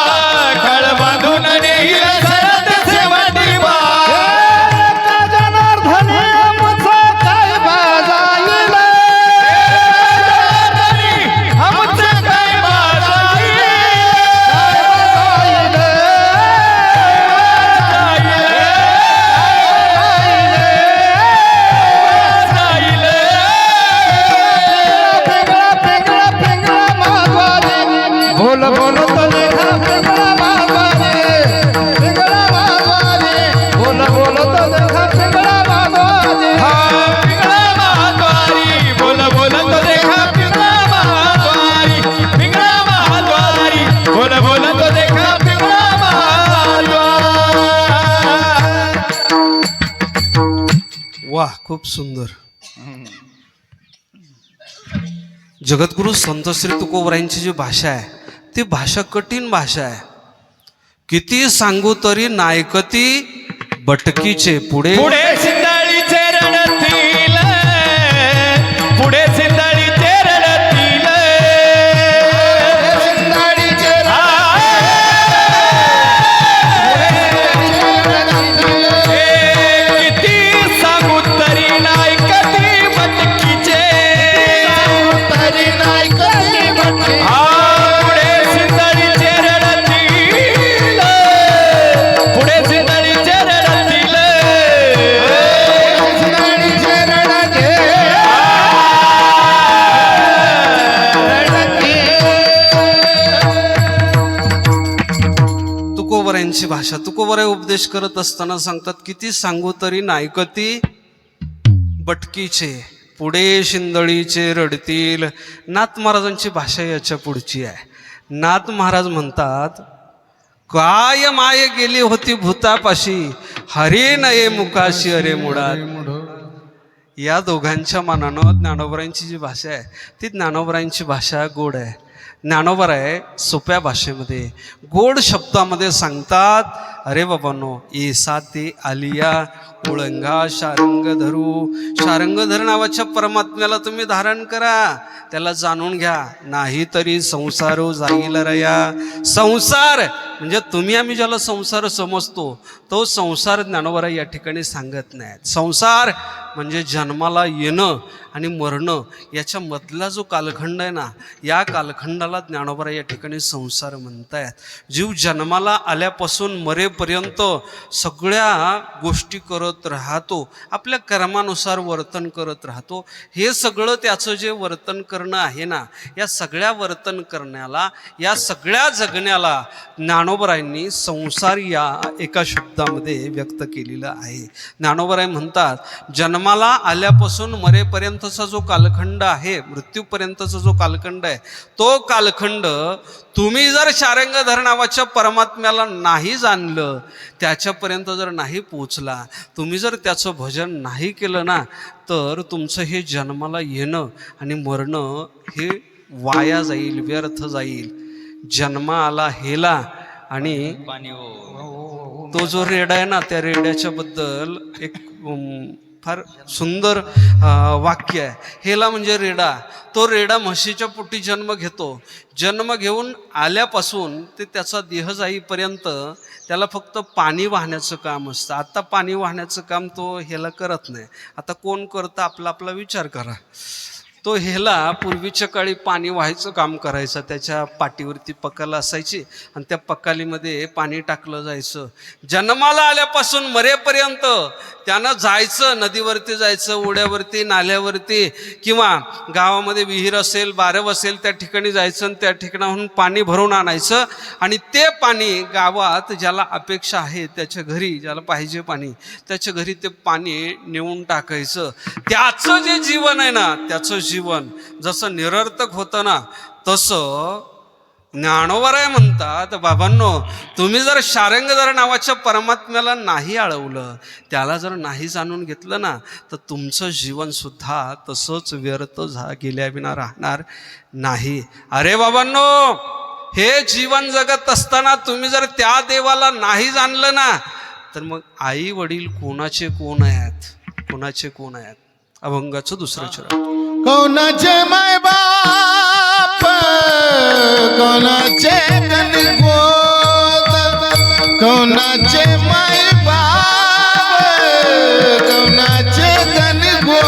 कळ बांधून नेईल, सरत शेवटी बा. जनार्दनी आमचं काय बाजाईल, आमचं काय बाजाईल, बोल बोल तो देखा पिंगळा मागवाने, पिंगळा मागवाने, बोल बोल तो देखा पिंगळा मागवाने. पिंगळा महाद्वारी, बोल बोल तो देखा पिंगळा महाद्वारी, पिंगळा महाद्वारी, बोल बोल तो देखा पिंगळा महाद्वारी. वाह, खूप सुंदर. जगद्गुरु संत श्री तुकोबरायांची जी भाषा आहे ती भाषा कठीण भाषा आहे. किती सांगू तरी नायकती बटकीचे. पुढे पुढे सिंदळीचे रणतील, पुढे सिंदळीचे रणतील. सिंगाडीचे किती सांगू तरी नायकती बटकीचे. तरी नाही कधी म्हटले, पुढे सिंदळीचे रणतील, पुढे सिंदळीचे रणतील. सिंगाडीचे रणके, तुकोबरायांची भाषा. तुकोबराय उपदेश करत असताना सांगतात, किती सांगू तरी नायकती बटकीचे, पुढे शिंदळीचे रडतील. नाथ महाराजांची भाषा याच्या पुढची आहे. नाथ महाराज म्हणतात, काय माय गेली होती भूतापाशी, हरे नये मुकाशी अरे मुळात. या दोघांच्या मानानं ज्ञानोबरायांची जी भाषा आहे ती ज्ञानोबरायांची भाषा गोड आहे. ज्ञानोबराय सोप्या भाषेमध्ये गोड शब्दामध्ये सांगतात, अरे बाबांनो, एसा ते आलिया ओळंगा शारंग धरू. शारंगधर नावाच्या परमात्म्याला तुम्ही धारण करा, त्याला जाणून घ्या, नाही तरी संसारो जाईल रया. संसार म्हणजे तुम्ही आम्ही ज्याला संसार समजतो तो संसार ज्ञानोबा या ठिकाणी सांगत नाहीत. संसार म्हणजे जन्माला येणं आणि मरणं याच्या मधला जो कालखंड आहे ना, या कालखंडाला ज्ञानोबा या ठिकाणी संसार म्हणतायत. जीव जन्माला आल्यापासून मरेपर्यंत सगळ्या गोष्टी करत राहतो, आपल्या कर्मानुसार वर्तन करत राहतो. हे सगळं त्याचं जे वर्तन करणं आहे ना, या सगळ्या वर्तन करण्याला, या सगळ्या जगण्याला ज्ञानोबरायांनी संसार या एका शब्दामध्ये व्यक्त केलेलं आहे. ज्ञानोबराय म्हणतात, जन्माला आल्यापासून मरेपर्यंतचा जो कालखंड आहे, मृत्यूपर्यंतचा जो कालखंड आहे, तो कालखंड तुम्ही जर शारंगधर नावाच्या परमात्म्याला नाही जाणलं, त्याच्यापर्यंत जर नाही पोचला, तुम्ही जर त्याचं भजन नाही केलं ना, तर तुमचं हे जन्माला येणं आणि मरणं हे वाया जाईल, व्यर्थ जाईल. जन्मा आला हेला, आणि तो जो रेडा आहे ना, त्या रेड्याच्या बद्दल एक फार सुंदर वाक्य आहे. हेला म्हणजे रेडा. तो रेडा म्हशीच्या पोटी जन्म घेतो. जन्म घेऊन आल्यापासून ते त्याचा देह जाईपर्यंत त्याला फक्त पाणी वाहण्याचं काम असतं. आता पाणी वाहण्याचं काम तो हेला करत नाही. आता कोण करतं, आपला आपला विचार करा. तो हेला पूर्वीच्या काळी पाणी व्हायचं काम करायचा. त्याच्या पाठीवरती पकाल असायची आणि त्या पकालीमध्ये पाणी टाकलं जायचं. जन्माला आल्यापासून मरेपर्यंत त्यानं जायचं, नदीवरती जायचं, ओढ्यावरती, नाल्यावरती, किंवा गावामध्ये विहीर असेल, बारव असेल, त्या ठिकाणी जायचं आणि त्या ठिकाणाहून पाणी भरून आणायचं. आणि ते पाणी गावात ज्याला अपेक्षा आहे, त्याच्या घरी ज्याला पाहिजे पाणी, त्याच्या घरी ते पाणी नेऊन टाकायचं. त्याचं जे जीवन आहे ना, त्याचं जीवन जसं निरर्थक होतं ना, तसं ज्ञानोबराय म्हणतात, बाबांनो, तुम्ही जर शारंगधर नावाच्या परमात्म्याला नाही आळवलं, त्याला जर नाही जाणून घेतलं ना, तर तुमचं जीवन सुद्धा तसंच व्यर्थ गेल्याविना राहणार नाही. अरे बाबांनो, हे जीवन जगत असताना तुम्ही जर त्या देवाला नाही जाणलं ना, तर मग आई वडील कोणाचे कोण आहेत, कोणाचे कोण आहेत. अभंगाचं दुसरं चरण. कोणाचे माय बाप, कोणाचे गणगोत, कोणाचे माय बाप, कोणाचे गणगोत,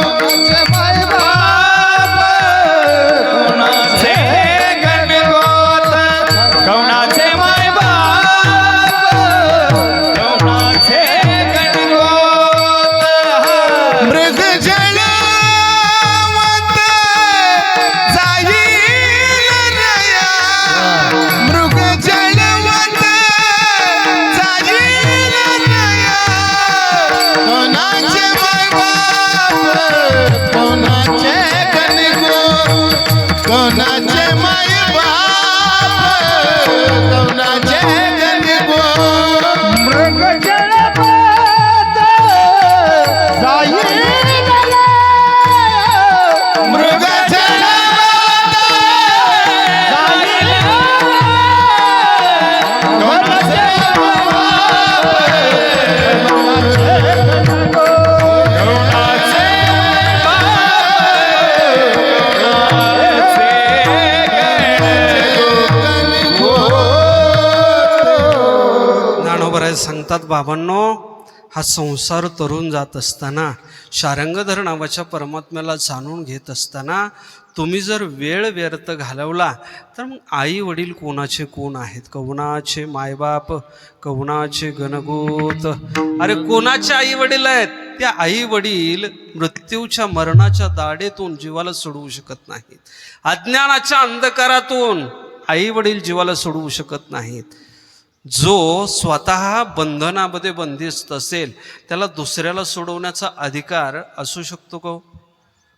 कोणाचे माय बाप, कोणाचे गणगोत, कोणाचे माय बाप, कोणाचे गणगोत. मृग जळवत जाईल रया, मृग जळवत जाईल रया. कोणाचे माय बाप, कोणाचे गणगोत, कोणाचे माय बाप, कोणाचे गणगोत. मृग जळवत जाईल रया, मृग जळवत जाईल रया. कोणाचे बाप, कोणाचे ज्ञानोबराय सांगतात, बाबांनो, हा संसार तरुण जात असताना, शारंगधर नावाच्या परमात्म्याला जाणून घेत असताना तुम्ही जर वेळ व्यर्थ घालवला, तर मग आई वडील कोणाचे कोण आहेत, कोणाचे मायबाप, कोणाचे गणगोत. अरे कोणाचे आई वडील आहेत? त्या आई वडील मृत्यूच्या, मरणाच्या दाढेतून जीवाला सोडवू शकत नाहीत. अज्ञानाच्या अंधकारातून आई वडील जीवाला सोडवू शकत नाहीत. जो स्वतः बंधनामध्ये बंदिस्त असेल, त्याला दुसऱ्याला सोडवण्याचा अधिकार असू शकतो का?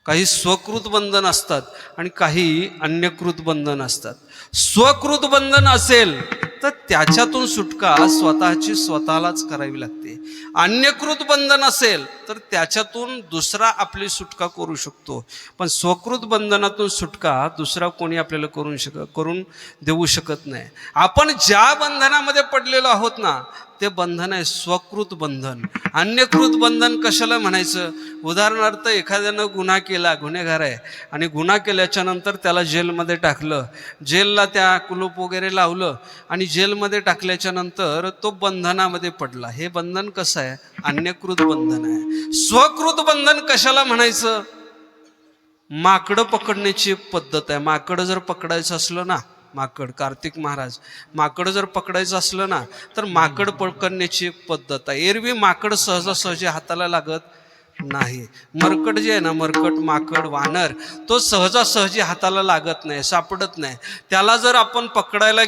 काही स्वकृत बंधन असतात आणि काही अन्यकृत बंधन असतात. स्वकृत बंधन असेल तर त्याच्यातून सुटका स्वतःची स्वतःलाच करावी लागते. अन्यकृत बंधन असेल तर त्याच्यातून दुसरा आपली सुटका करू शकतो, पण स्वकृत बंधनातून सुटका दुसरा कोणी आपल्याला करून देऊ शकत नाही. आपण ज्या बंधनामध्ये पडलेलो आहोत ना, ते बंधन आहे स्वकृत बंधन. अन्यकृत बंधन कशाला म्हणायचं? उदाहरणार्थ एखाद्यानं गुन्हा केला, गुन्हेगार आहे, आणि गुन्हा केल्याच्या नंतर त्याला जेलमध्ये टाकलं, जेलला त्या कुलूप वगैरे लावलं आणि जेलमध्ये टाकल्याच्या नंतर तो बंधनामध्ये पडला. हे बंधन कसं आहे? अन्यकृत बंधन आहे. स्वकृत बंधन कशाला म्हणायचं? माकडं पकडण्याची एक पद्धत आहे. माकडं जर पकडायचं असलं ना, माकड, कार्तिक महाराज, माकडं जर पकडायचं असलं ना, तर माकड पकडण्याची एक पद्धत आहे. एरवी माकड सहजासहजी हाताला लागत नाही. मरकट जे आहे ना, मरकट, माकड, वानर, तो सहजासहजी हाताला लागत नाही, सापडत नाही. त्याला जर आपण पकडायला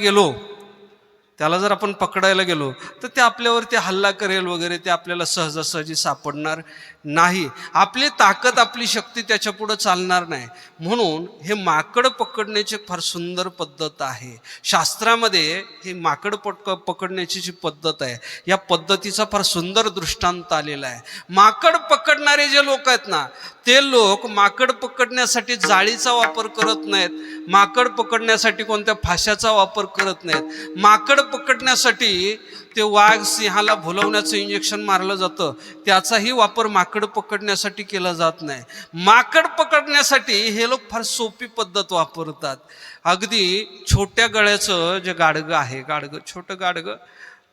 गेलो तर ते आपल्यावरती हल्ला करेल वगैरे, ते आपल्याला सहजासहजी सापडणार नाही. आपली ताकद, आपली शक्ती त्याच्या पुढं चालणार नाही. म्हणून हे माकड पकडण्याची फार सुंदर पद्धत आहे. शास्त्रामध्ये हे माकड पकडण्याची जी पद्धत आहे, या पद्धतीचा फार सुंदर दृष्टांत आलेला आहे. माकड पकडणारे जे लोक आहेत ना, ते लोक माकड पकडण्यासाठी जाळीचा वापर करत नाहीत, माकड पकडण्यासाठी कोणत्या फाशाचा वापर करत नाहीत. माकड पकडण्यासाठी ते वाघ, सिंहाला भुलवण्याचं इंजेक्शन मारलं जातं, त्याचाही वापर माकड पकडण्यासाठी केला जात नाही. माकड पकडण्यासाठी हे लोक फार सोपी पद्धत वापरतात. अगदी छोट्या गळ्याचं जे गाडगं आहे, छोटं गाडगं,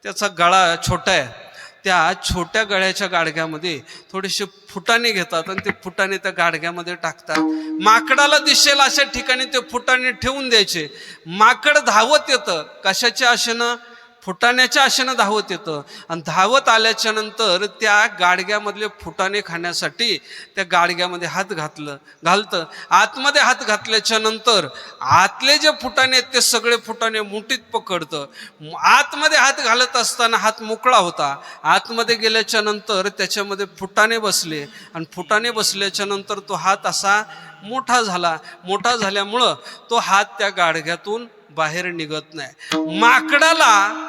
त्याचा गळा छोटा आहे, त्या छोट्या गळ्याच्या गाडग्यामध्ये थोडेसे फुटाणे घेतात आणि ते फुटाणे त्या गाडग्यामध्ये टाकतात. माकडाला दिसेल अशा ठिकाणी ते फुटाणे ठेवून द्यायचे. माकड धावत येतं, कशाच्या आशेनं? फुटाण्याच्या आशेनं धावत येतं. आणि धावत आल्याच्या नंतर त्या गाडग्यामधले फुटाणे खाण्यासाठी त्या गाडग्यामध्ये हात घालतं. आतमध्ये हात घातल्याच्या नंतर आतले जे फुटाणे आहेत ते सगळे फुटाणे मुठीत पकडतं. आतमध्ये हात घालत असताना हात मोकळा होता, आतमध्ये गेल्याच्या नंतर त्याच्यामध्ये फुटाणे बसले, आणि फुटाणे बसल्याच्या नंतर तो हात असा मोठा झाल्यामुळं तो हात त्या गाडग्यातून बाहेर निघत नाही. माकडाला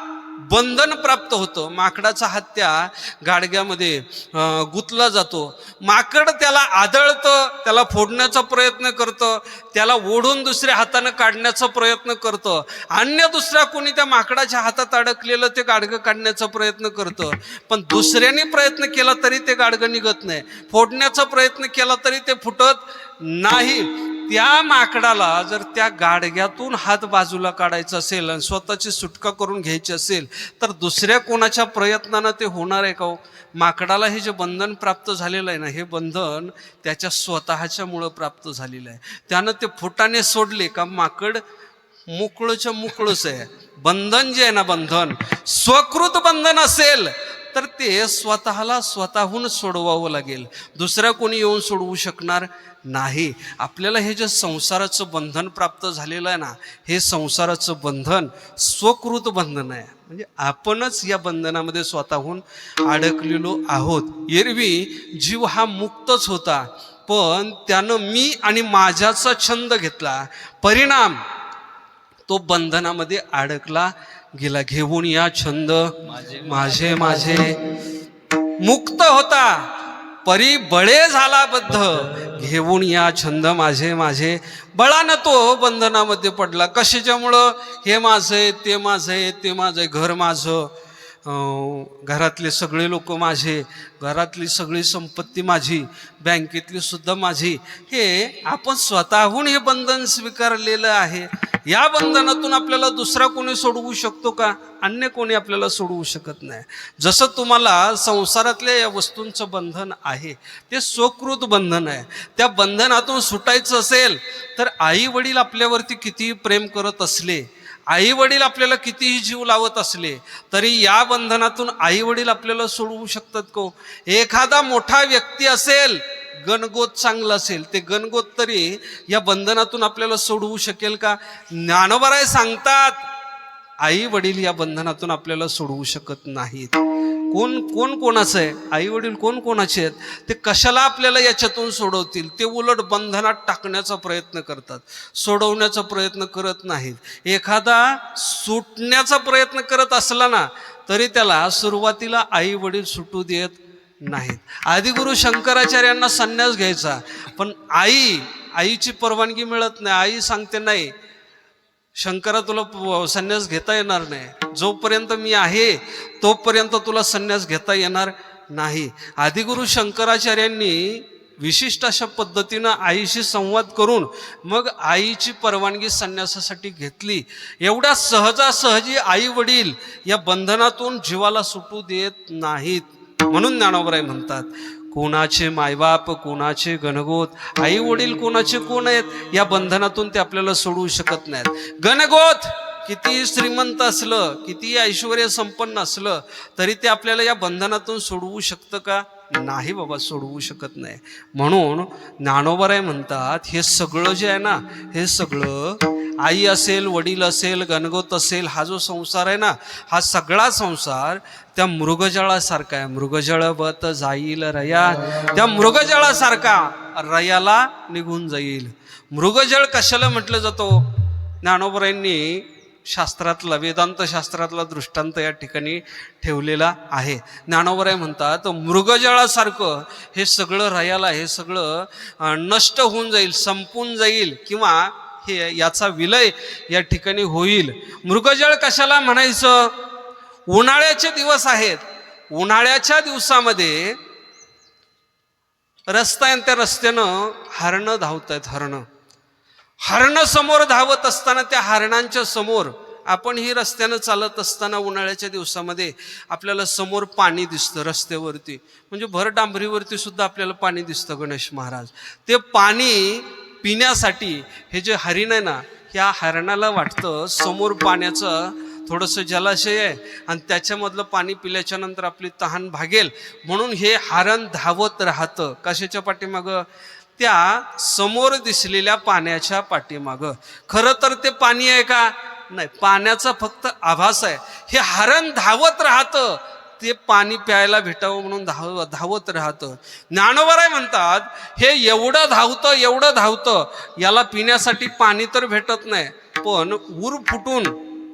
बंधन प्राप्त होतं. माकडाचा हात त्या गाडग्यामध्ये गुंतला जातो. माकड त्याला आदळतं, त्याला फोडण्याचा प्रयत्न करतं, त्याला ओढून दुसऱ्या हातानं काढण्याचा प्रयत्न करतं. अन्य दुसऱ्या कोणी त्या माकडाच्या हातात अडकलेलं ते गाडगं काढण्याचा प्रयत्न करतं, पण दुसऱ्याने प्रयत्न केला तरी ते गाडगं निघत नाही. फोडण्याचा प्रयत्न केला तरी ते फुटत नाही. त्या माकडाला जर त्या गाडग्यातून हात बाजूला काढायचा असेल आणि स्वतःची सुटका करून घ्यायची असेल तर दुसऱ्या कोणाच्या प्रयत्नानं ते होणार आहे का हो? माकडाला हे जे बंधन प्राप्त झालेलं आहे ना, हे बंधन त्याच्या स्वतःच्यामुळं प्राप्त झालेलं आहे. त्यानं ते फुटाने सोडले का माकड मोकळंच्या मोकळंच आहे. बंधन जे आहे ना, बंधन स्वकृत बंधन असेल तर ते स्वतःहून सोडवावं लागेल, दुसऱ्या कोणी येऊन सोडवू शकणार नाही. आपल्याला हे जे संसाराचं बंधन प्राप्त झालेलं आहे ना, हे संसाराचं बंधन स्वकृत बंधन आहे. म्हणजे आपणच या बंधनामध्ये स्वतःहून अडकलेलो आहोत. एरवी जीव हा मुक्तच होता, पण त्यानं मी आणि माझ्याचा छंद घेतला, परिणाम तो बंधनामध्ये अडकला गेला. घेऊन या छंद माझे माझे, मुक्त होता परी बळे झाला बद्ध, घेऊन या छंद माझे माझे. बळानं तो बंधनामध्ये पडला. कशाच्यामुळं? हे माझे, ते माझे, ते माझे, घर माझं, घरातले सगळे लोक माझे, घरातली सगळी संपत्ती माझी, बँकेतली सुद्धा माझी. हे आपण स्वतःहून हे बंधन स्वीकारलेलं आहे. या बंधनातून आपल्याला दुसरा कोणी सोडवू शकतो का? अन्य कोणी आपल्याला सोडवू शकत नाही. जसं तुम्हाला संसारातल्या या वस्तूंचं बंधन आहे ते स्वकृत बंधन आहे. त्या बंधनातून सुटायचं असेल तर आई वडील आपल्यावरती कितीही प्रेम करत असले, आई वडील आपल्याला कितीही जीव लावत असले तरी या बंधनातून आई वडील आपल्याला सोडवू शकतात का? एखादा मोठा व्यक्ती असेल, गणगोत चांगलं असेल, ते गणगोत तरी या बंधनातून आपल्याला सोडवू शकेल का? ज्ञानोबराय सांगतात आई वडील या बंधनातून आपल्याला सोडवू शकत नाहीत. कोण कोण कोणाचं आहे, आई वडील कोण कोणाचे आहेत, ते कशाला आपल्याला याच्यातून सोडवतील, ते उलट बंधनात टाकण्याचा प्रयत्न करतात, सोडवण्याचा प्रयत्न करत नाहीत. एखादा सुटण्याचा प्रयत्न करत असला ना तरी त्याला सुरुवातीला आई वडील सुटू देत नाहीत. आदिगुरु शंकराचार्यांना संन्यास घ्यायचा, पण आईची परवानगी मिळत नाही. आई सांगते नाही शंकरा, तुला संन्यास घेता येणार नाही, जोपर्यंत मी आहे तोपर्यंत तुला संन्यास घेता येणार नाही. आदिगुरु शंकराचार्यांनी विशिष्ट अशा पद्धतीनं आईशी संवाद करून मग आईची परवानगी संन्यासासाठी घेतली. एवढ्या सहजासहजी आई वडील या बंधनातून जीवाला सुटू देत नाहीत. म्हणून ज्ञानोबराय म्हणतात, कोणाचे मायबाप, कोणाचे गणगोत, आई वडील कोणाचे कोण आहेत, या बंधनातून ते आपल्याला सोडवू शकत नाहीत. गणगोत किती श्रीमंत असलं, किती ऐश्वर्य संपन्न असलं तरी ते आपल्याला या बंधनातून सोडवू शकतं का? नाही बाबा, सोडवू शकत नाही. म्हणून ज्ञानोबराय म्हणतात, हे सगळं जे आहे ना, हे सगळं आई असेल, वडील असेल, गणगोत असेल, हा जो संसार आहे ना, हा सगळा संसार त्या मृगजळासारखा आहे. मृगजळवत जाईल रया, त्या मृगजळासारखा रयाला निघून जाईल. मृगजळ कशाला म्हटलं जातो? ज्ञानोबरायांनी शास्त्रातला, वेदांत शास्त्रातला दृष्टांत या ठिकाणी ठेवलेला आहे. ज्ञानोबराय म्हणतात, मृगजळासारखं हे सगळं रयाला, हे सगळं नष्ट होऊन जाईल, संपून जाईल, किंवा हे याचा विलय या ठिकाणी होईल. मृगजळ कशाला म्हणायचं? उन्हाळ्याचे दिवस आहेत, उन्हाळ्याच्या दिवसामध्ये रस्ता आहे, त्या रस्त्यानं हरणं धावत आहेत. हरणं समोर धावत असताना त्या हरणांच्या समोर आपण ही रस्त्यानं चालत असताना उन्हाळ्याच्या दिवसामध्ये आपल्याला समोर पाणी दिसतं रस्त्यावरती, म्हणजे भर डांबरीवरती सुद्धा आपल्याला पाणी दिसतं. गणेश महाराज, ते पाणी पिण्यासाठी हे जे हरिण आहे ना, ह्या हरणाला वाटतं समोर पाण्याचं थोडंसं जलाशय आहे आणि त्याच्यामधलं पाणी पिल्याच्या नंतर आपली तहान भागेल, म्हणून हे हरण धावत राहतं. कशाच्या पाठीमागं? त्या समोर दिसलेल्या पाण्याच्या पाठीमागं. खरं तर ते पाणी आहे का? नाही, पाण्याचा फक्त आभास आहे. हे हरण धावत राहतं, ते पाणी प्यायला भेटावं म्हणून धावत राहतं. ज्ञानोबराय म्हणतात, हे एवढं धावतं, याला पिण्यासाठी पाणी तर भेटत नाही, पण उर फुटून,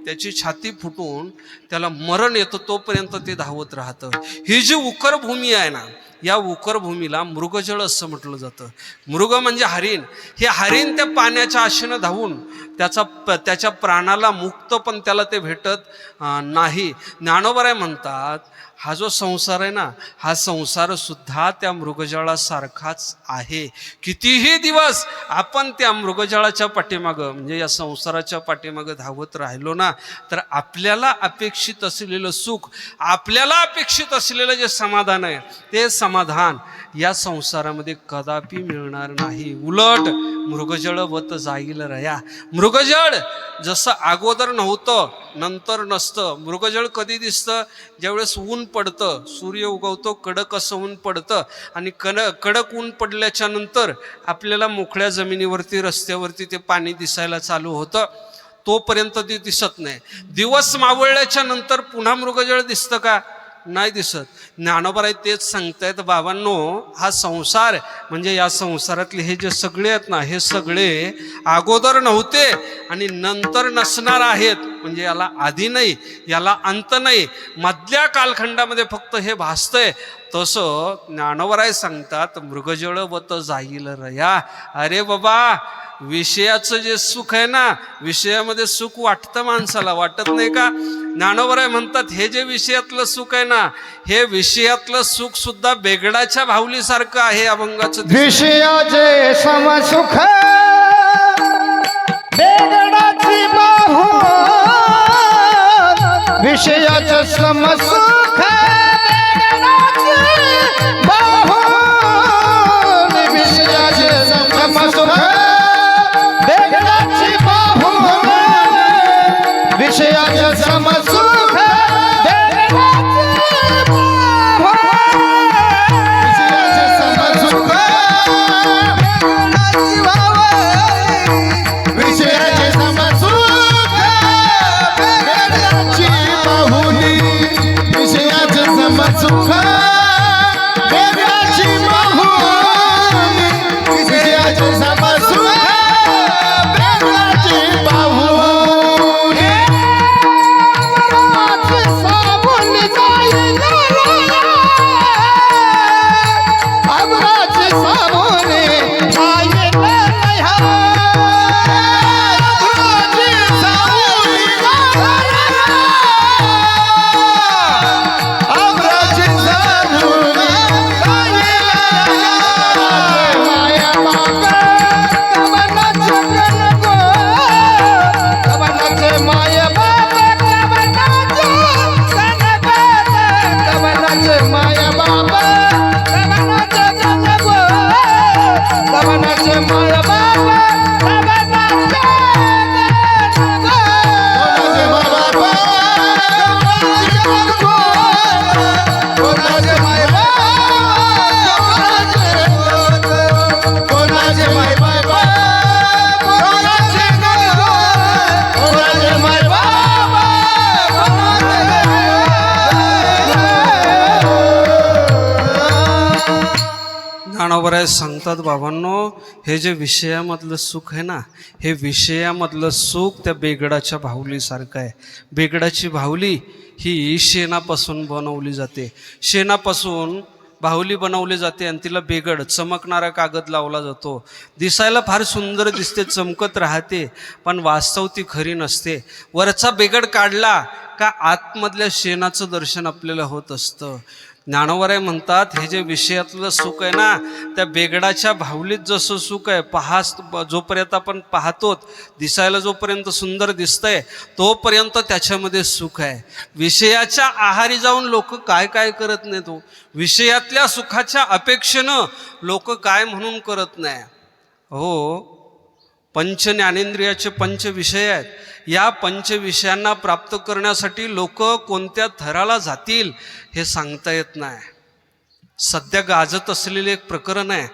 त्याची छाती फुटून त्याला मरण येतं तोपर्यंत ते धावत राहतं. ही जी उकर भूमी आहे ना, या उकर भूमीला मृगजळ असं म्हटलं जातं. मृग म्हणजे हरिण. हे हरिण त्या पाण्याच्या आशेनं धावून त्याच्या प्राणाला मुक्त, पण त्याला ते भेटत नाही. ज्ञानोबराय म्हणतात, हा जो संसार आहे ना, हा संसार सुद्धा त्या मृगजळासारखाच आहे. कितीही दिवस आपण त्या मृगजळाच्या पाठीमागं, म्हणजे या संसाराच्या पाठीमागं धावत राहिलो ना, तर आपल्याला अपेक्षित असलेलं सुख, आपल्याला अपेक्षित असलेलं जे समाधान आहे, ते समाधान या संसारामध्ये कदापि मिळणार नाही. उलट मृगजळवत जाईल रया. मृगजळ जसं अगोदर नव्हतं, नंतर नसतं. मृगजळ कधी दिसतं? ज्यावेळेस ऊन पडतं, सूर्य उगवतो, कडक असं ऊन पडतं, आणि कडक ऊन पडल्याच्या नंतर आपल्याला मोकळ्या जमिनीवरती, रस्त्यावरती ते पाणी दिसायला चालू होतं. तोपर्यंत ते दिसत नाही. दिवस मावळल्याच्या नंतर पुन्हा मृगजळ दिसतं का? नाही दिसत. ज्ञानोबराय तेच सांगतायत, बाबांनो, हा संसार म्हणजे या संसारातले हे जे सगळे आहेत ना, हे सगळे अगोदर नव्हते आणि नंतर नसणार आहेत. म्हणजे याला आधी नाही, याला अंत नाही, मधल्या कालखंडामध्ये फक्त हे भासतंय. तसं ज्ञानोबराय सांगतात, मृगजळवत जाईल रया. अरे बाबा, विषयाचं जे सुख आहे ना, विषयामध्ये सुख वाटतं माणसाला, वाटत नाही का? ज्ञानोबराय म्हणतात, हे जे विषयातलं सुख आहे ना, हे विषयातलं सुख सुद्धा बेगडाच्या भावलीसारखं आहे. अभंगाचं विषयाचे समसुख बेगडाची बाहू, विषयाचे समसुख बेगडाची बाहू, विषयाचे समसुख बेगडाची बाहू, विषयाचे समसुख ज्ञानोबराय सांगतात बाबांनो, हे जे विषयामधलं सुख आहे ना, हे विषयामधलं सुख त्या बेगडाच्या बाहुलीसारखं आहे. बेगडाची बाहुली ही शेणापासून बनवली जाते. शेणापासून बाहुली बनवली जाते आणि तिला बेगड चमकणारा कागद लावला जातो. दिसायला फार सुंदर दिसते, चमकत राहते, पण वास्तव ती खरी नसते. वरचा बेगड काढला का आतमधल्या शेणाचं दर्शन आपल्याला होत असतं. ज्ञानोबराय म्हणतात, हे जे विषयातलं सुख आहे ना, त्या बेगडाच्या बाहुलीत जसं सुख आहे, जोपर्यंत आपण पाहतो, दिसायला जोपर्यंत सुंदर दिसतंय तोपर्यंत त्याच्यामध्ये सुख आहे. विषयाच्या आहारी जाऊन लोक काय काय करत नाही, तो विषयातल्या सुखाच्या अपेक्षेनं लोक काय म्हणून करत नाही. हो, पंच ज्ञानेंद्रियाचे पंच विषय आहेत. या पंच विषयांना प्राप्त करण्यासाठी लोक कोणत्या थराला जातील हे सांगता येत नाही. सध्या गाजत असलेले एक प्रकरण आहे,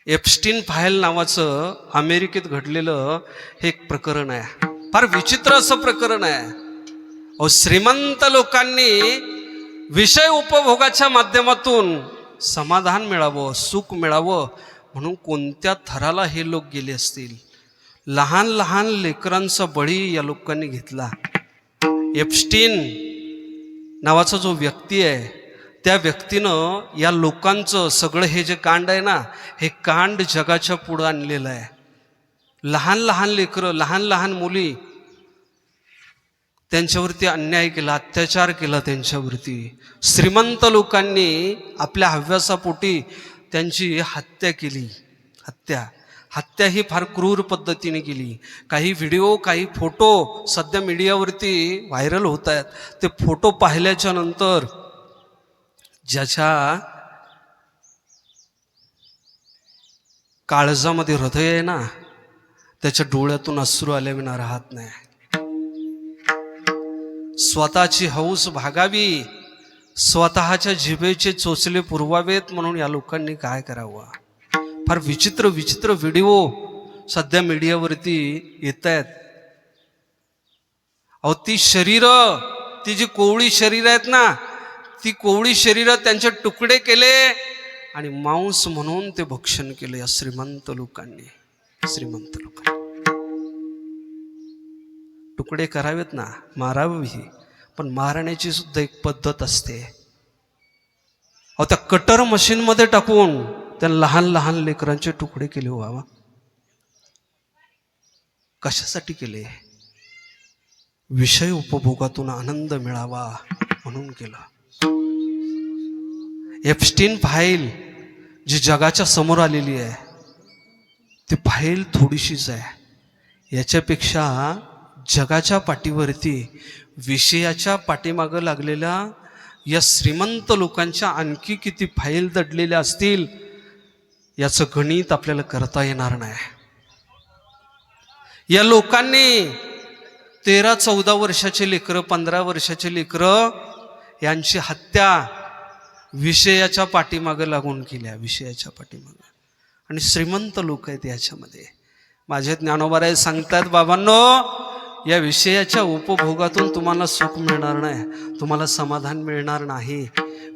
एप्स्टीन फाईल नावाचं अमेरिकेत घडलेलं हे एक प्रकरण आहे. फार विचित्र असं प्रकरण आहे. श्रीमंत लोकांनी विषय उपभोगाच्या माध्यमातून समाधान मिळावं, सुख मिळावं म्हणून कोणत्या थराला हे लोक गेले असतील. लहान लहान लेकरांचा बळी या लोकांनी घेतला. एप्स्टीन नावाचा जो व्यक्ती आहे, त्या व्यक्तीनं या लोकांचं सगळं हे जे कांड आहे ना, हे कांड जगाच्या पुढं आणलेलं आहे. लहान लहान लेकरं, लहान लहान मुली, त्यांच्यावरती अन्याय केला, अत्याचार केला त्यांच्यावरती. श्रीमंत लोकांनी आपल्या हव्यासापोटी त्यांची हत्या केली. हत्या ही फार क्रूर पद्धतीने केली. काही व्हिडिओ, काही फोटो सध्या मीडियावरती व्हायरल होत आहेत. ते फोटो पाहिल्याच्या नंतर ज्याच्या काळजामध्ये हृदय आहे ना, त्याच्या डोळ्यातून अश्रू आल्याविना राहत नाही. स्वतःची हौस भागावी, स्वतःच्या जिभेचे चोचले पुरवावेत म्हणून या लोकांनी काय करावं. फार विचित्र विचित्र व्हिडिओ सध्या मीडियावरती येत आहेत. अहो, ती शरीरं, ती जी कोवळी शरीरं आहेत ना, ती कोवळी शरीरं त्यांचे तुकडे केले आणि मांस म्हणून ते भक्षण केले या श्रीमंत लोकांनी. तुकडे करावेत ना, मारावी, पण मारण्याची सुद्धा एक पद्धत असते. अहो, त्या कटर मशीनमध्ये टाकून त्या लहान लहान लेकरांचे तुकडे केले. व्हावा, कशासाठी केले? विषय उपभोगातून आनंद मिळावा म्हणून केलं. एप्स्टीन फाईल जी जगाच्या समोर आलेली आहे, ती फाईल थोडीशीच आहे. याच्यापेक्षा जगाच्या पाठीवरती विषयाच्या पाठीमागं लागलेल्या या श्रीमंत लोकांच्या आणखी किती फाईल दडलेल्या असतील याचं गणित आपल्याला करता येणार नाही. या लोकांनी 13-14 वर्षाचे लेकरं, 15 वर्षाचे लेकरं यांची हत्या विषयाच्या पाठीमागं लागून केल्या, विषयाच्या पाठीमागं. आणि श्रीमंत लोक आहेत याच्यामध्ये. माझे ज्ञानोबराय सांगतात, बाबांनो, या विषयाच्या उपभोगातून तुम्हाला सुख मिळणार नाही, तुम्हाला समाधान मिळणार नाही.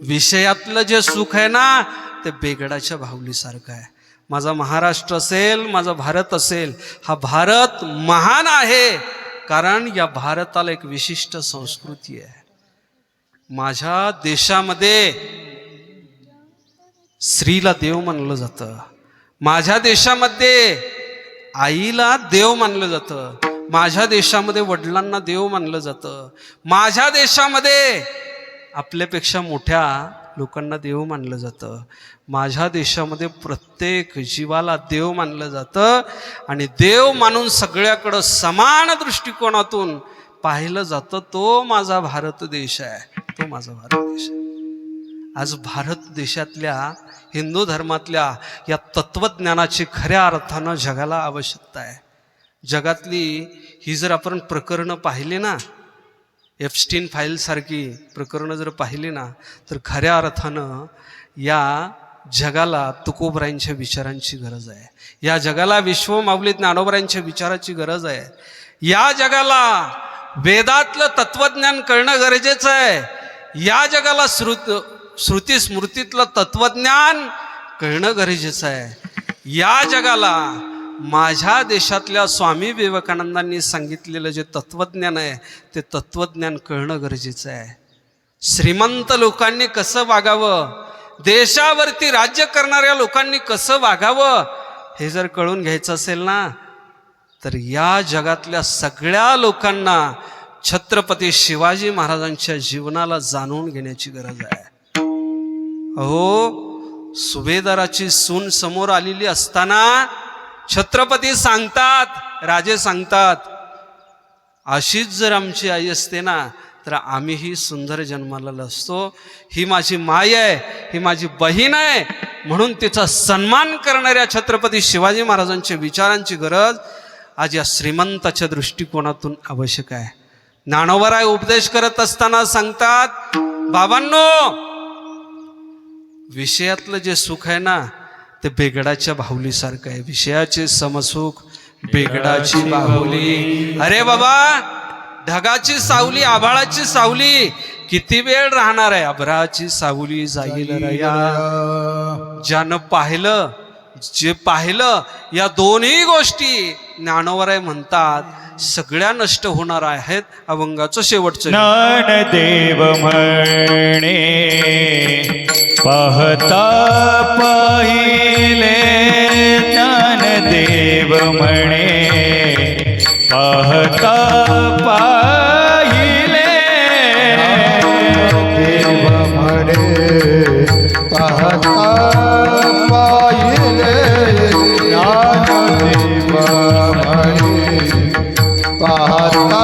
विषयातलं जे सुख आहे ना, ते बेगडाच्या बाहुलीसारखं आहे. माझा महाराष्ट्र असेल, माझा भारत असेल, हा भारत महान आहे कारण या भारताला एक विशिष्ट संस्कृती आहे. माझ्या देशामध्ये स्त्रीला देव मानलं जातं. माझ्या देशामध्ये आईला देव मानलं जातं. माझ्या देशामध्ये वडिलांना देव मानलं जातं. माझ्या देशामध्ये आपल्यापेक्षा मोठ्या लोकांना देव मानलं जातं. माझ्या देशामध्ये प्रत्येक जीवाला देव मानलं जातं आणि देव मानून सगळ्याकडं समान दृष्टिकोनातून पाहिलं जातं. तो माझा भारत देश आहे, तो माझा भारत देश आहे. आज भारत देशातल्या हिंदू धर्मातल्या या तत्वज्ञानाची खऱ्या अर्थानं जगाला आवश्यकता आहे. जगातली ही जर आपण प्रकरणं पाहिली ना, एप्स्टीन फाईलसारखी प्रकरणं जर पाहिली ना, तर खऱ्या अर्थानं या जगाला तुकोबरायांच्या विचारांची गरज आहे. या जगाला विश्वमाऊली ज्ञानोबरायांच्या विचाराची गरज आहे. या जगाला वेदातलं तत्वज्ञान कळणं गरजेचं आहे. या जगाला श्रुती स्मृतीतलं तत्वज्ञान कळणं गरजेचं आहे। या जगाला माझ्या देशातल्या स्वामी विवेकानंदांनी सांगितलेलं जे तत्वज्ञान आहे ते तत्वज्ञान कळणं गरजेचं आहे। श्रीमंत लोकांनी कसं वागावं, देशावरती राज्य करणाऱ्या लोकांनी कसं वागावं हे जर कळून घ्यायचं असेल ना, तर या जगातल्या सगळ्या लोकांना छत्रपती शिवाजी महाराजांच्या जीवनाला जाणून घेण्याची गरज आहे। अहो, सुभेदाराची सून समोर आलेली असताना छत्रपती सांगतात, राजे सांगतात, अशीच जर आमची आई असते ना तर आम्हीही सुंदर जन्माला असतो। ही माझी माय आहे, ही माझी बहीण आहे, म्हणून तिचा सन्मान करणाऱ्या छत्रपती शिवाजी महाराजांच्या विचारांची गरज आज या श्रीमंताच्या दृष्टिकोनातून आवश्यक आहे। ज्ञानोबराय उपदेश करत असताना सांगतात, बाबांनो, विषयातलं जे सुख आहे ना ते बेगडाच्या बाहुलीसारखं आहे। विषयाचे समसुख बेगडाची बाहुली। अरे बाबा, ढगाची सावली, आभाळाची सावली किती वेळ राहणार आहे? अभराची सावली जाईल रया। ज्यानं पाहिलं, जे पाहिलं, या दोन्ही गोष्टी ज्ञानोबराय म्हणतात सगळ्या नष्ट होणार आहेत। अभंगाचं शेवटचं, ज्ञानदेव म्हणे पाहता पाहिले, ज्ञानदेव म्हणे पाहता पाहिले, देव म्हणे पाहता पाहिले, ज्ञानदेव म्हणे पाहता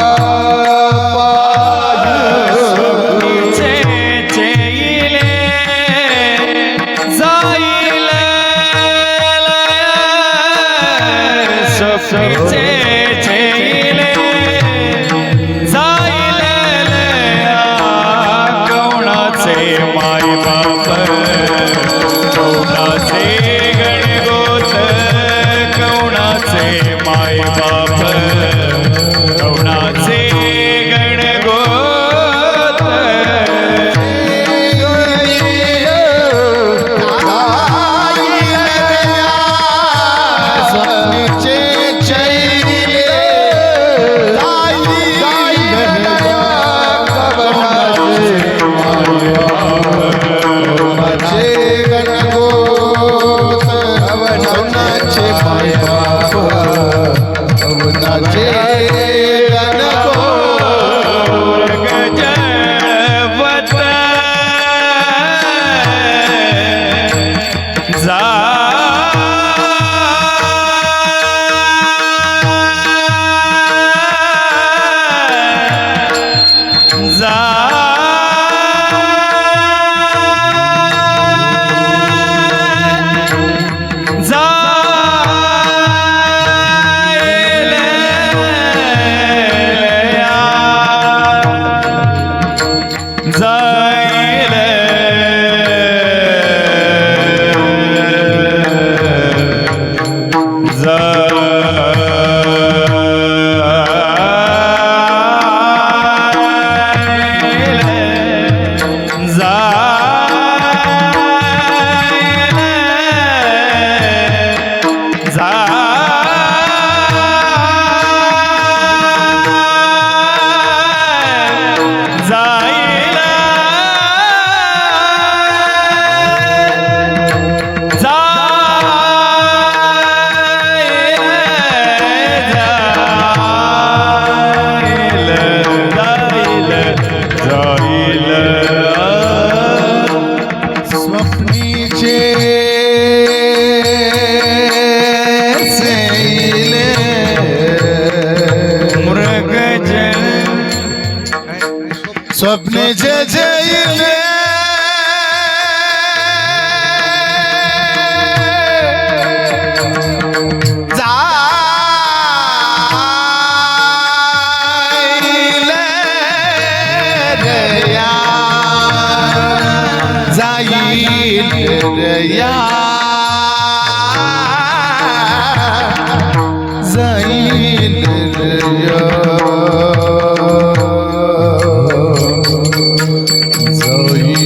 स्वप्ने जे जैले जाईले रया जाईल रया जाईल रया जाईल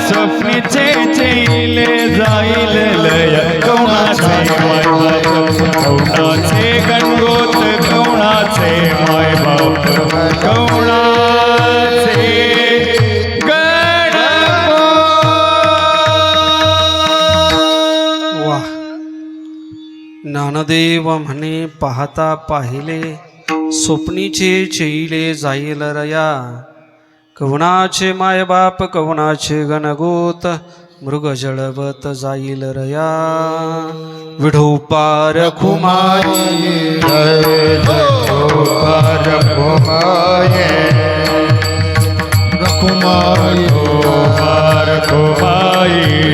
स्वप्नीचे चैले जाईल लय कवणाचे माय बाप कवणाचे गणगोत कवणाचे माय बाप कवणाचे वा ज्ञानदेव म्हणे पाहता पाहिले स्वप्नीचे चैले जाईल रया कवनाचे मायबाप कवनाचे गणगोत मृग जळवत जाईल रया विढोपार खुमाई पार कुमाये पार कुमाई